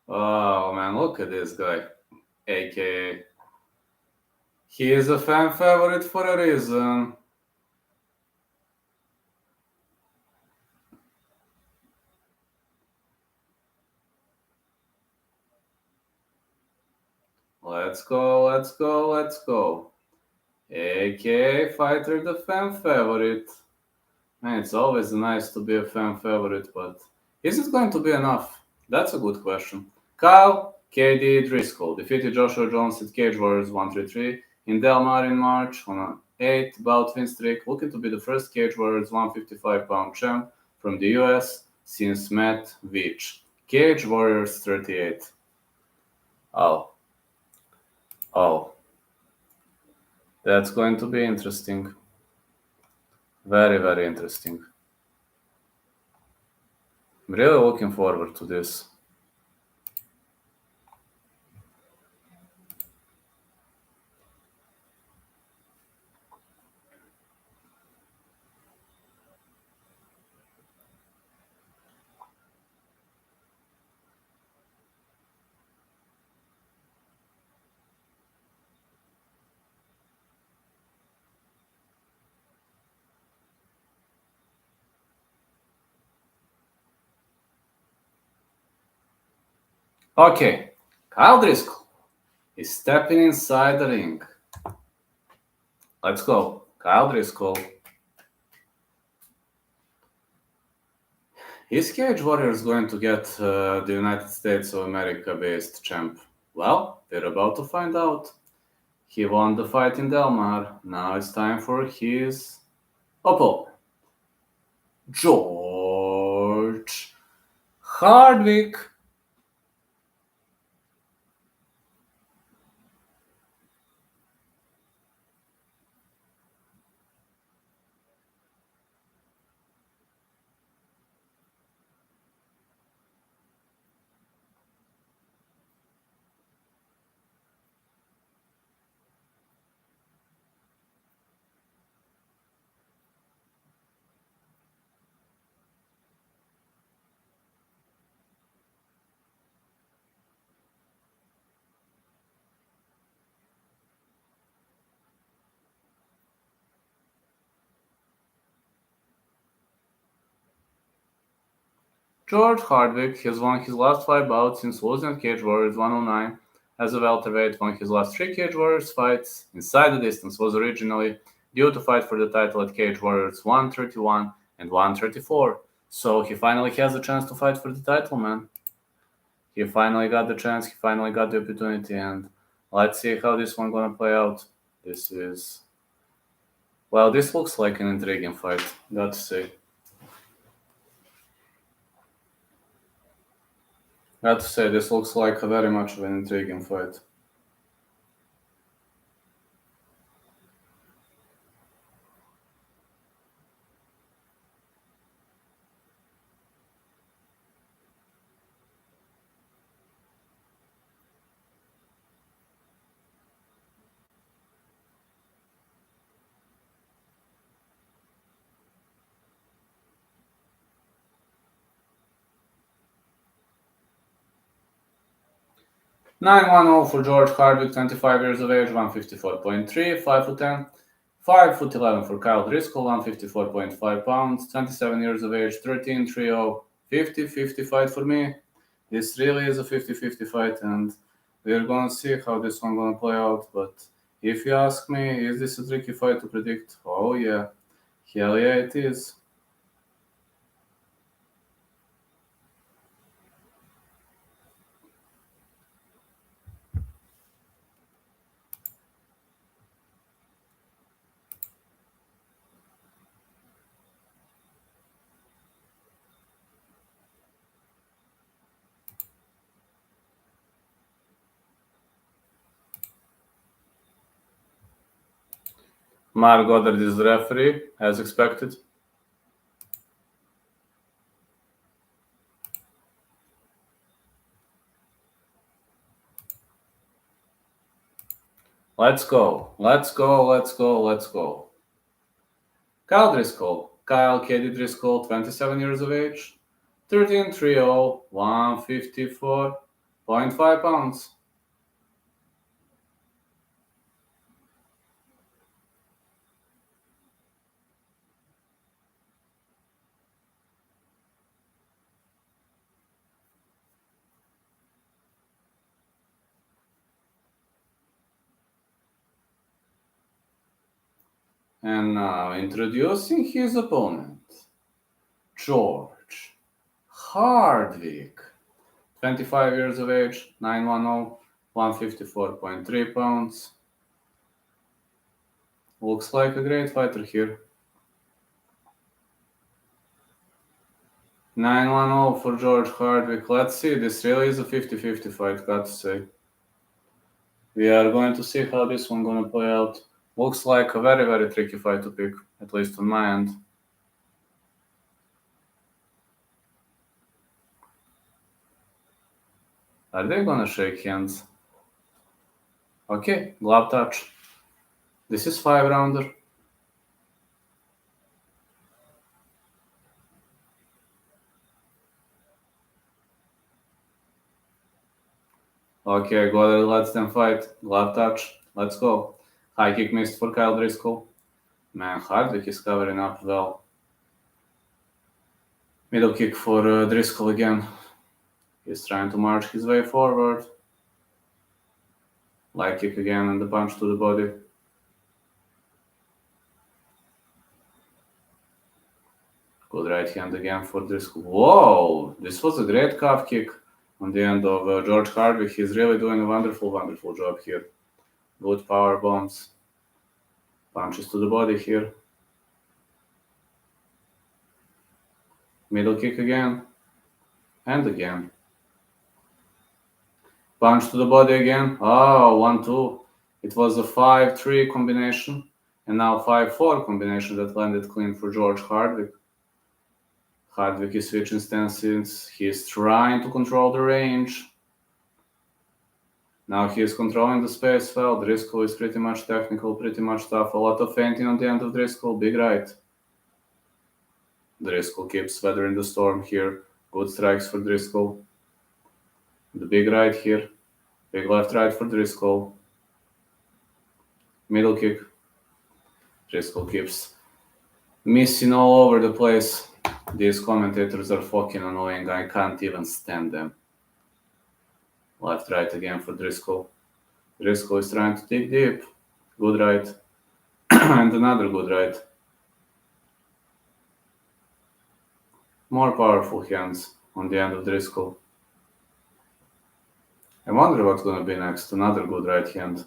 S1: Oh man, look at this guy. AKA, he is a fan favorite for a reason. Let's go, let's go, let's go. AKA fighter, the fan favorite. Man, it's always nice to be a fan favorite, but is it going to be enough? That's a good question. Kyle KD Driscoll defeated Joshua Jones at Cage Warriors 133 in Del Mar in March on an 8-bout win streak, looking to be the first Cage Warriors 155-pound champ from the US since Matt Veach. Cage Warriors 38. Oh. Oh. That's going to be interesting. Very, very interesting. I'm really looking forward to this. Okay, Kyle Driscoll is stepping inside the ring. Let's go. Kyle Driscoll. Is Cage Warriors going to get the United States of America based champ? Well, we're about to find out. He won the fight in Del Mar. Now it's time for his opponent, George Hardwick. George Hardwick has won his last 5 bouts since losing at Cage Warriors 109 as a welterweight. Won his last 3 Cage Warriors fights inside the distance. Was originally due to fight for the title at Cage Warriors 131 and 134. So he finally has a chance to fight for the title, man. He finally got the chance, he finally got the opportunity, and let's see how this one gonna play out. This looks like an intriguing fight, got to say. Got to say, this looks like a very much of an intriguing fight. (9-1-0) for George Hardwick, 25 years of age, 154.3, 5'10", 5'11" for Kyle Driscoll, 154.5 pounds, 27 years of age, 13-3-0, 50-50 fight for me. This really is a 50-50 fight, and we're gonna see how this one gonna play out. But If you ask me, is this a tricky fight to predict? Oh yeah. Hell yeah, it is. Mark Goddard is the referee, as expected. Let's go. Let's go. Let's go. Let's go. Kyle Driscoll. Kyle Katie Driscoll, 27 years of age. 13-3-0, 154.5 pounds. And now introducing his opponent, George Hardwick. 25 years of age, 910, 154.3 pounds. Looks like a great fighter here. 910 for George Hardwick. Let's see, this really is a 50-50 fight, got to say. We are going to see how this one gonna play out. Looks like a very, very tricky fight to pick, at least on my end. Are they gonna shake hands? Okay, glove touch. This is 5-rounder. Okay, Goddard lets them fight. Glove touch. Let's go. High kick missed for Kyle Driscoll. Man, Hardwick is covering up well. Middle kick for Driscoll again. He's trying to march his way forward. Light kick again and the punch to the body. Good right hand again for Driscoll. Whoa! This was a great calf kick on the end of George Hardwick. He's really doing a wonderful, wonderful job here. Good power bombs. Punches to the body here. Middle kick again. And again. Punch to the body again. Oh, 1-2. It was a 5-3 combination. And now 5-4 combination that landed clean for George Hardwick. Hardwick is switching stances. He's trying to control the range. Now he is controlling the space well. Driscoll is pretty much technical, pretty much tough. A lot of feinting on the end of Driscoll. Big right. Driscoll keeps weathering the storm here. Good strikes for Driscoll. The big right here. Big left right for Driscoll. Middle kick. Driscoll keeps missing all over the place. These commentators are fucking annoying. I can't even stand them. Left right again for Driscoll. Driscoll is trying to dig deep. Good right. And another good right. More powerful hands on the end of Driscoll. I wonder what's going to be next. Another good right hand.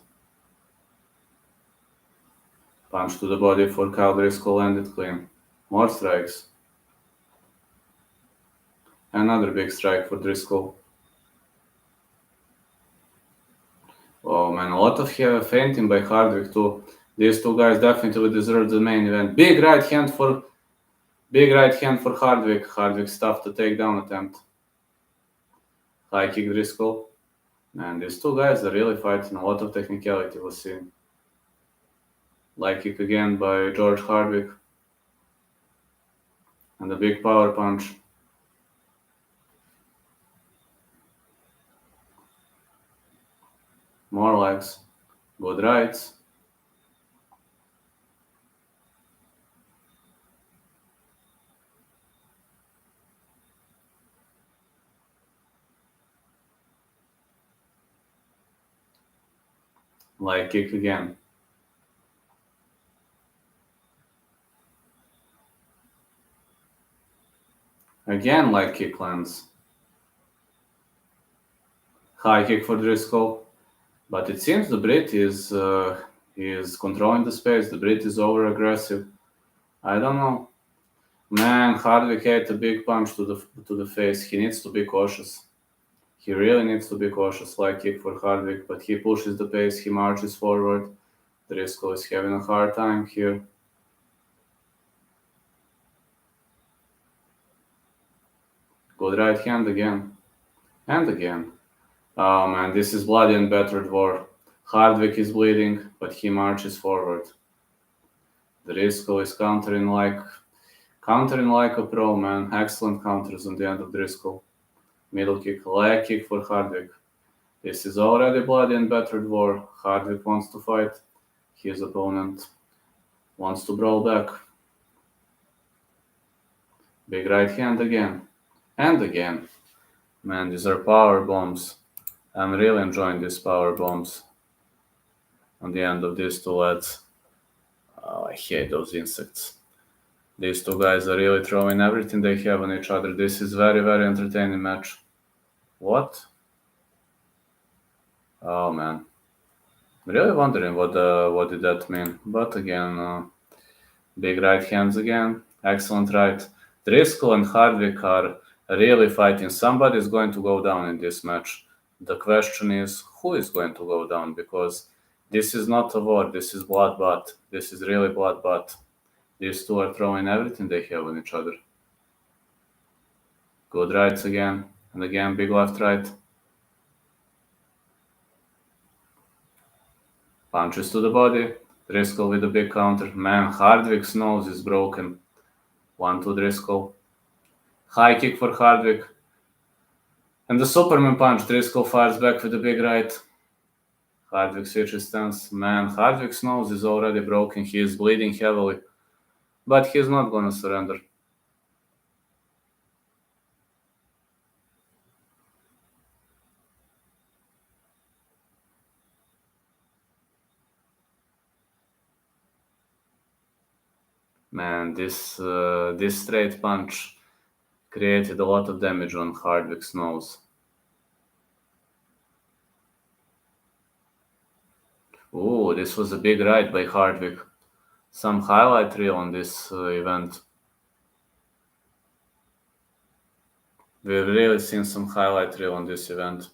S1: Punch to the body for Kyle Driscoll, landed clean. More strikes. Another big strike for Driscoll. Oh man, a lot of feinting by Hardwick too. These two guys definitely deserve the main event. Big right hand for Hardwick. Hardwick stuffed the takedown attempt. High kick Driscoll. Man, these two guys are really fighting. A lot of technicality was seen. Light kick again by George Hardwick. And a big power punch. More legs. Good rights. Light kick again. Again, leg kick lands. High kick for Driscoll. But it seems the Brit is controlling the space. The Brit is over aggressive. I don't know. Man, Hardwick ate a big punch to the face. He needs to be cautious. He really needs to be cautious. Leg kick for Hardwick, but he pushes the pace. He marches forward. Driscoll is having a hard time here. Good right hand again. And again. Oh man, this is bloody and battered war. Hardwick is bleeding, but he marches forward. Driscoll is countering like a pro, man. Excellent counters on the end of Driscoll. Middle kick, leg kick for Hardwick. This is already bloody and battered war. Hardwick wants to fight. His opponent wants to brawl back. Big right hand again. And again. Man, these are power bombs. I'm really enjoying these power bombs on the end of these two lads. Oh, I hate those insects. These two guys are really throwing everything they have on each other. This is very, very entertaining match. What? Oh man. I'm really wondering what did that mean. But again, big right hands again. Excellent right. Driscoll and Hardwick are really fighting. Somebody is going to go down in this match. The question is, who is going to go down? Because this is not a war. This is bloodbath. This is really bloodbath. These two are throwing everything they have on each other. Good rights again. And again, big left right. Punches to the body. Driscoll with a big counter. Man, Hardwick's nose is broken. 1-2 Driscoll. High kick for Hardwick. And the Superman punch. Driscoll fires back with a big right. Hardwick switches stance. Man, Hardwick's nose is already broken. He is bleeding heavily. But he's not gonna surrender. Man, this straight punch created a lot of damage on Hardwick's nose. Ooh, this was a big right by Hardwick. Some highlight reel on this event. We've really seen some highlight reel on this event.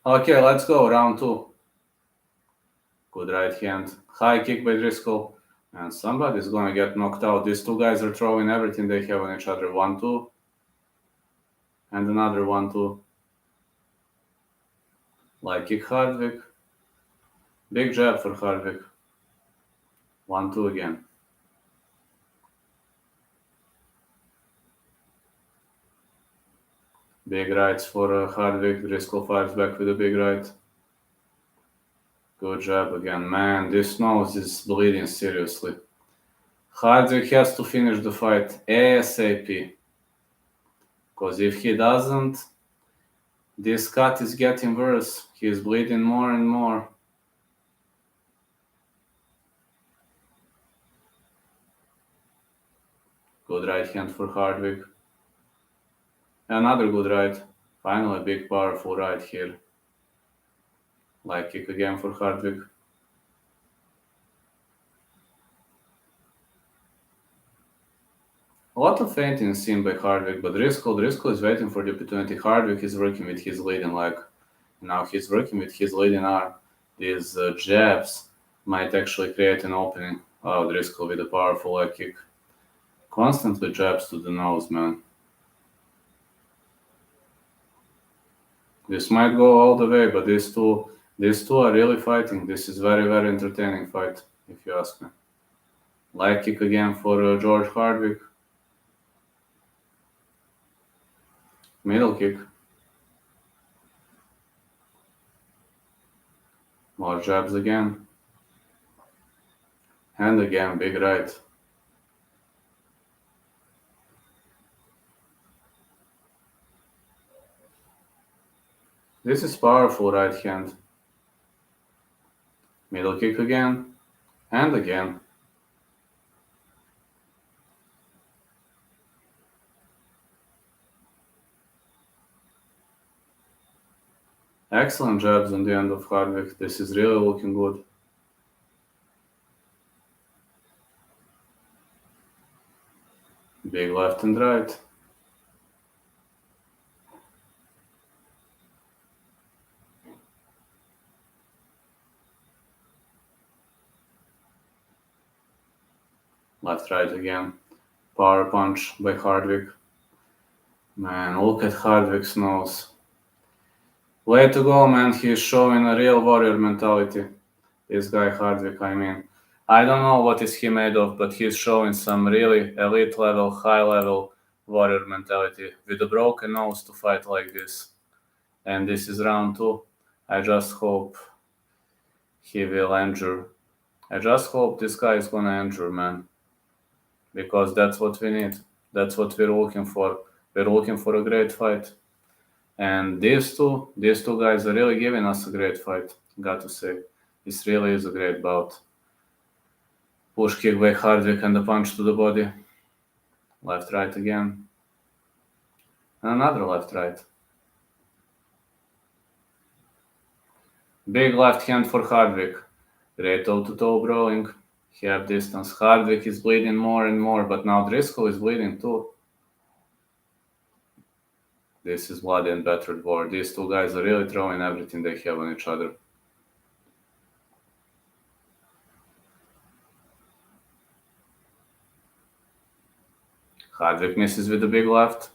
S1: Okay, let's go. Round 2. Good right hand. High kick by Driscoll. And somebody's going to get knocked out. These two guys are throwing everything they have on each other. 1-2. And another 1-2. Leg kick Hardwick. Big jab for Hardwick. 1-2 again. Big rights for Hardwick. Driscoll fires back with a big right. Good job again. Man, this nose is bleeding seriously. Hardwick has to finish the fight ASAP. Because if he doesn't, this cut is getting worse. He is bleeding more and more. Good right hand for Hardwick. Another good right. Finally, a big powerful right here. Leg kick again for Hardwick. A lot of feinting seen by Hardwick, but Driscoll is waiting for the opportunity. Hardwick is working with his leading leg. Now he's working with his leading arm. These jabs might actually create an opening. Oh, Driscoll with a powerful leg kick. Constantly jabs to the nose, man. This might go all the way, but these two are really fighting. This is very, very entertaining fight, if you ask me. Leg kick again for George Hardwick. Middle kick. More jabs again. And again, big right. This is powerful right hand. Middle kick again. And again. Excellent jabs on the end of Hardwick. This is really looking good. Big left and right. Left right again. Power punch by Hardwick. Man, look at Hardwick's nose. Way to go, man. He's showing a real warrior mentality. This guy Hardwick, I mean. I don't know what is he made of, but he's showing some really elite level, high level warrior mentality with a broken nose to fight like this. And this is round 2. I just hope he will injure. I just hope this guy is gonna injure, man. Because that's what we need. That's what we're looking for. We're looking for a great fight. And these two guys are really giving us a great fight, got to say. This really is a great bout. Push kick by Hardwick and a punch to the body. Left right again. And another left right. Big left hand for Hardwick. Great toe-to-toe brawling. Half distance. Hardwick is bleeding more and more, but now Driscoll is bleeding too. This is bloody and battered war. These two guys are really throwing everything they have on each other. Hardwick misses with the big left.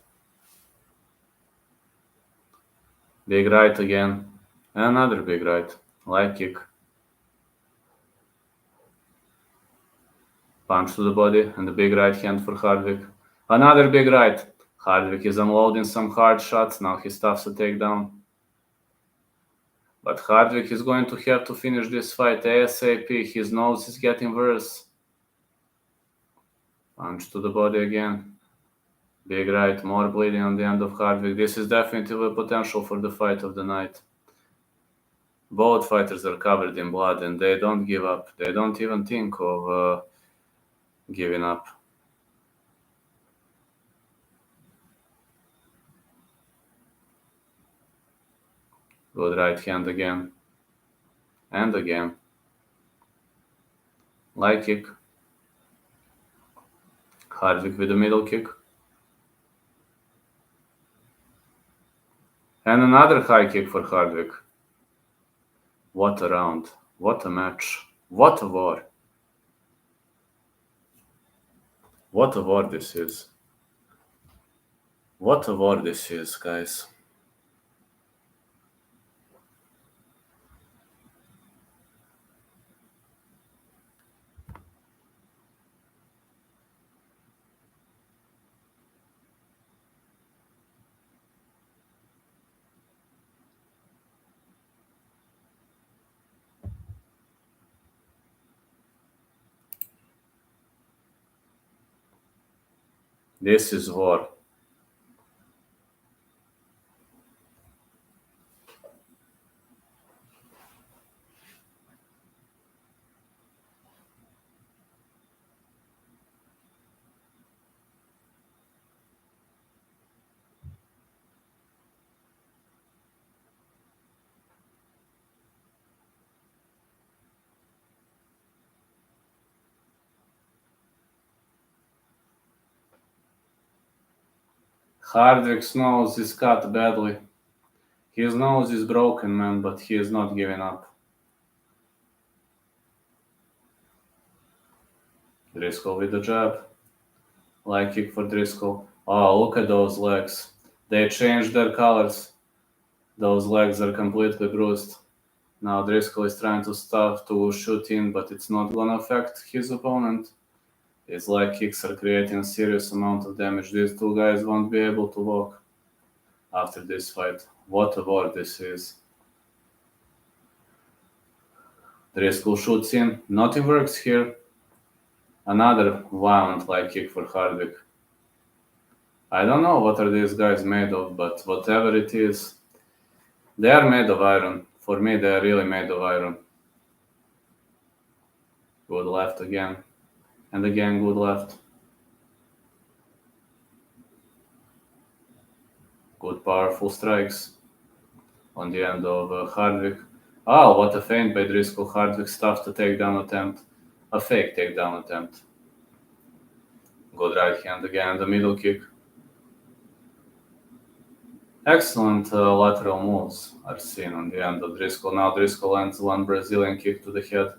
S1: Big right again. And another big right. Leg kick. Punch to the body and the big right hand for Hardwick. Another big right. Hardwick is unloading some hard shots. Now he stuffs a takedown. But Hardwick is going to have to finish this fight ASAP. His nose is getting worse. Punch to the body again. Big right, more bleeding on the end of Hardwick. This is definitely a potential for the fight of the night. Both fighters are covered in blood and they don't give up. They don't even think of giving up. Good right hand again. And again. Leg kick. Hardwick with a middle kick. And another high kick for Hardwick. What a round. What a match. What a war. What a war this is. What a war this is, guys. This is war. Hardwick's nose is cut badly. His nose is broken, man, but he is not giving up. Driscoll with the jab. Leg kick for Driscoll. Oh, look at those legs. They changed their colors. Those legs are completely bruised. Now Driscoll is trying to shoot in, but it's not gonna affect his opponent. His leg kicks are creating a serious amount of damage. These two guys won't be able to walk after this fight. What a war this is. Driscoll shoots in. Nothing works here. Another violent leg kick for Hardwick. I don't know what are these guys made of, but whatever it is, they are made of iron. For me, they are really made of iron. Good left again. And again, good left. Good powerful strikes on the end of Hardwick. Oh, what a feint by Driscoll. Hardwick stuffed a takedown attempt. A fake takedown attempt. Good right hand again, the middle kick. Excellent lateral moves are seen on the end of Driscoll. Now Driscoll lands one Brazilian kick to the head.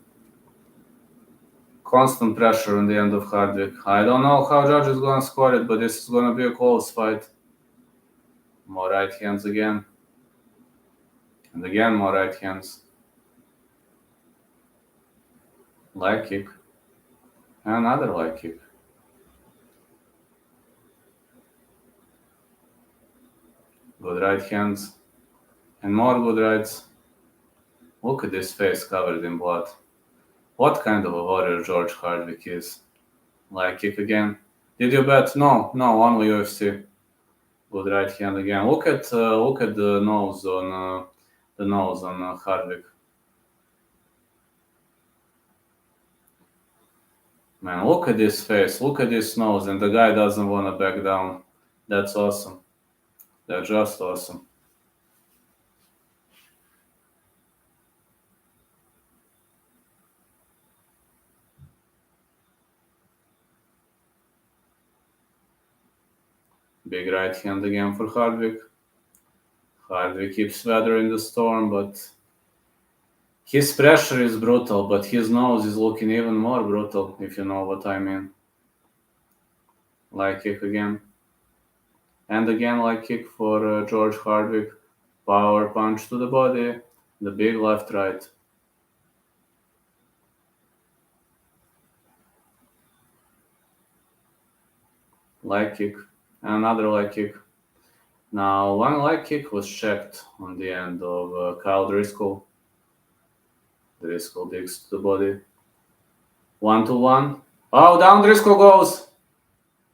S1: Constant pressure on the end of Hardwick. I don't know how judge is going to score it, but this is going to be a close fight. More right hands again. And again, more right hands. Leg kick. And another leg kick. Good right hands. And more good rights. Look at this face covered in blood. What kind of a warrior George Hardwick is? Leg kick again. Did you bet? No, only UFC. Good right hand again. Look at the nose on Hardwick. Man, look at this face. Look at this nose, and the guy doesn't want to back down. That's awesome. That's just awesome. Big right hand again for Hardwick. Hardwick keeps weathering the storm, but his pressure is brutal, but his nose is looking even more brutal, if you know what I mean. Leg kick again. And again, leg kick for George Hardwick. Power punch to the body. The big left-right. Leg kick. And another leg kick. Now, one leg kick was checked on the end of Kyle Driscoll. Driscoll digs to the body. 1-1. Oh, down Driscoll goes.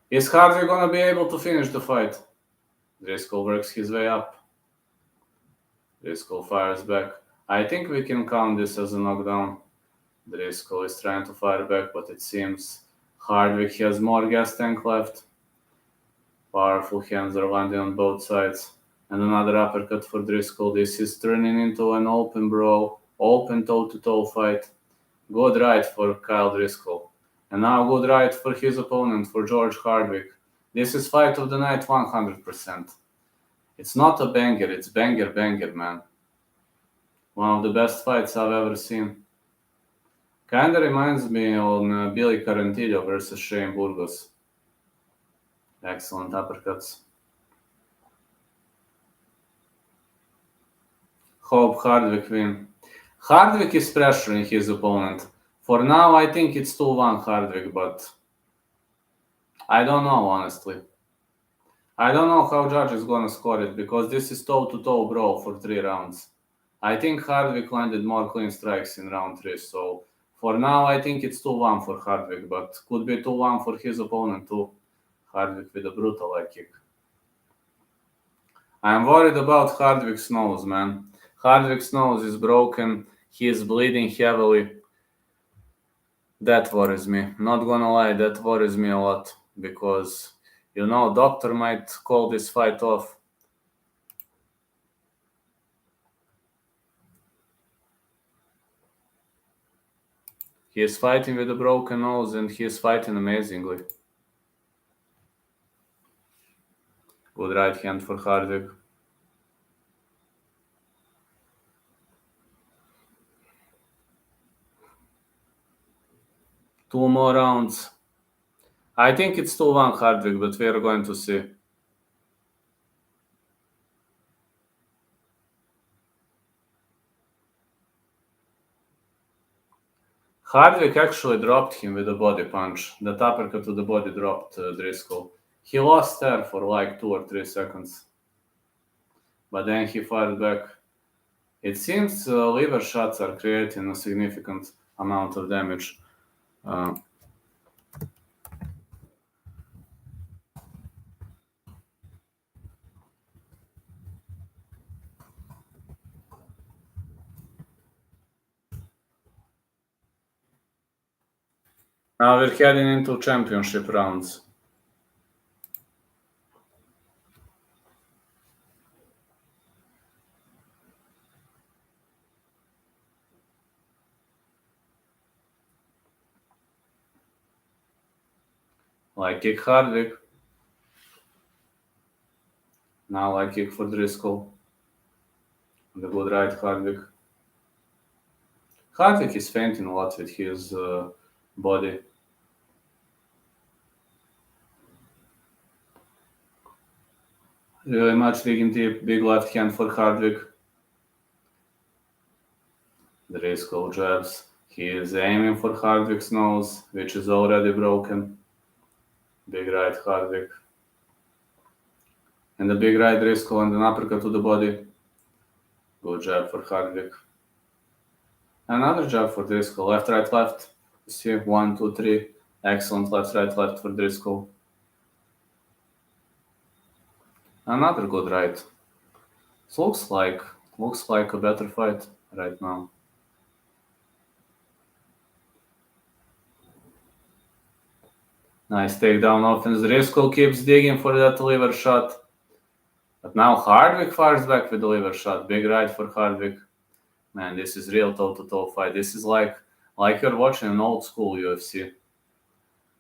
S1: Is Hardwick going to be able to finish the fight? Driscoll works his way up. Driscoll fires back. I think we can count this as a knockdown. Driscoll is trying to fire back, but it seems Hardwick has more gas tank left. Powerful hands are landing on both sides. And another uppercut for Driscoll. This is turning into an open brawl, open toe-to-toe fight. Good right for Kyle Driscoll. And now good right for his opponent, for George Hardwick. This is fight of the night 100%. It's not a banger, it's banger, man. One of the best fights I've ever seen. Kinda reminds me on Billy Carantillo versus Shane Burgos. Excellent uppercuts. Hope Hardwick win. Hardwick is pressuring his opponent. For now, I think it's 2-1 Hardwick, but I don't know, honestly. I don't know how judge is going to score it, because this is toe-to-toe brawl for 3 rounds. I think Hardwick landed more clean strikes in round 3, so for now, I think it's 2-1 for Hardwick, but could be 2-1 for his opponent too. Hardwick with a brutal leg kick. I'm worried about Hardwick's nose, man. Hardwick's nose is broken. He is bleeding heavily. That worries me. Not gonna lie, that worries me a lot. Because, doctor might call this fight off. He is fighting with a broken nose, and he is fighting amazingly. Good right hand for Hardwick. Two more rounds. I think it's 2-1 Hardwick, but we are going to see. Hardwick actually dropped him with a body punch. That uppercut to the body dropped Driscoll. He lost there for like 2 or 3 seconds. But then he fired back. It seems liver shots are creating a significant amount of damage. Now we're heading into championship rounds. Like kick Hardwick. Now like kick for Driscoll. The good right Hardwick. Hardwick is fainting a lot with his body. Really much digging deep, big left hand for Hardwick. Driscoll jabs. He is aiming for Hardwick's nose, which is already broken. Big right Hardwick. And the big right Driscoll and an uppercut to the body. Good jab for Hardwick. Another jab for Driscoll. Left, right, left. You see, 1, 2, 3. Excellent left, right, left for Driscoll. Another good right. Looks like a better fight right now. Nice takedown offense. Driscoll keeps digging for that liver shot. But now Hardwick fires back with the liver shot. Big right for Hardwick. Man, this is real toe-to-toe fight. This is like you're watching an old school UFC.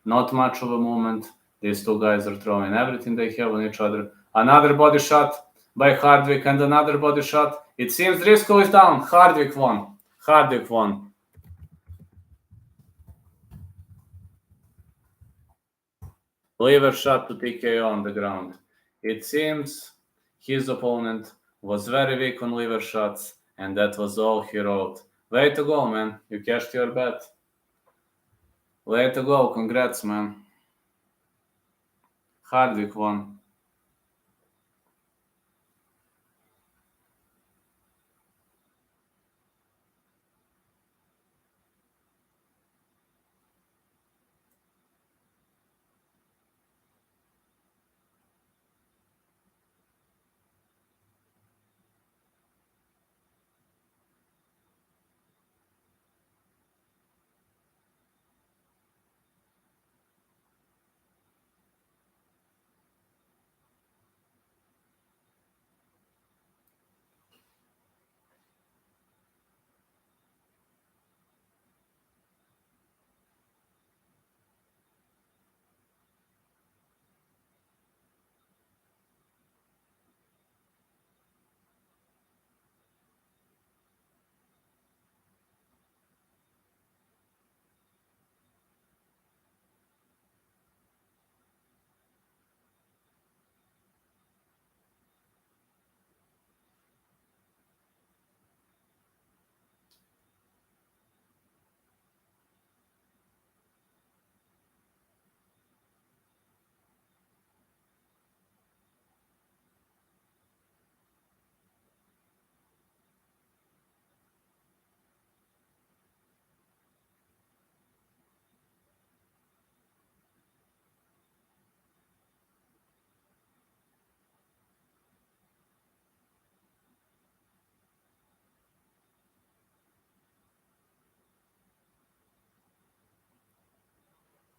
S1: Not much of a movement. These two guys are throwing everything they have on each other. Another body shot by Hardwick and another body shot. It seems Driscoll is down. Hardwick won. Hardwick won. Liver shot to TKO on the ground. It seems his opponent was very weak on liver shots, and that was all he wrote. Way to go, man. You cashed your bet. Way to go. Congrats, man. Hardwick won.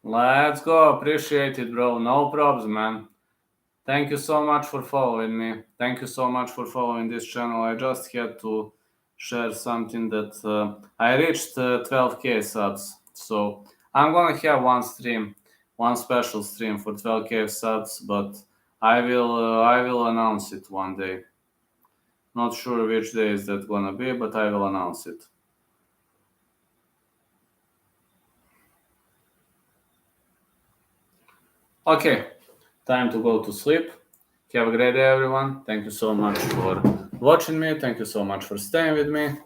S1: Let's go. Appreciate it, bro. No problems, man. Thank you so much for following me. Thank you so much for following this channel. I just had to share something that I reached 12k subs. So I'm gonna have one special stream for 12k subs, but I will announce it one day. Not sure which day is that gonna be, but I will announce it. Okay, time to go to sleep. Have a great day, everyone. Thank you so much for watching me. Thank you so much for staying with me.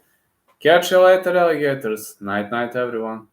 S1: Catch you later, alligators. Night, night, everyone.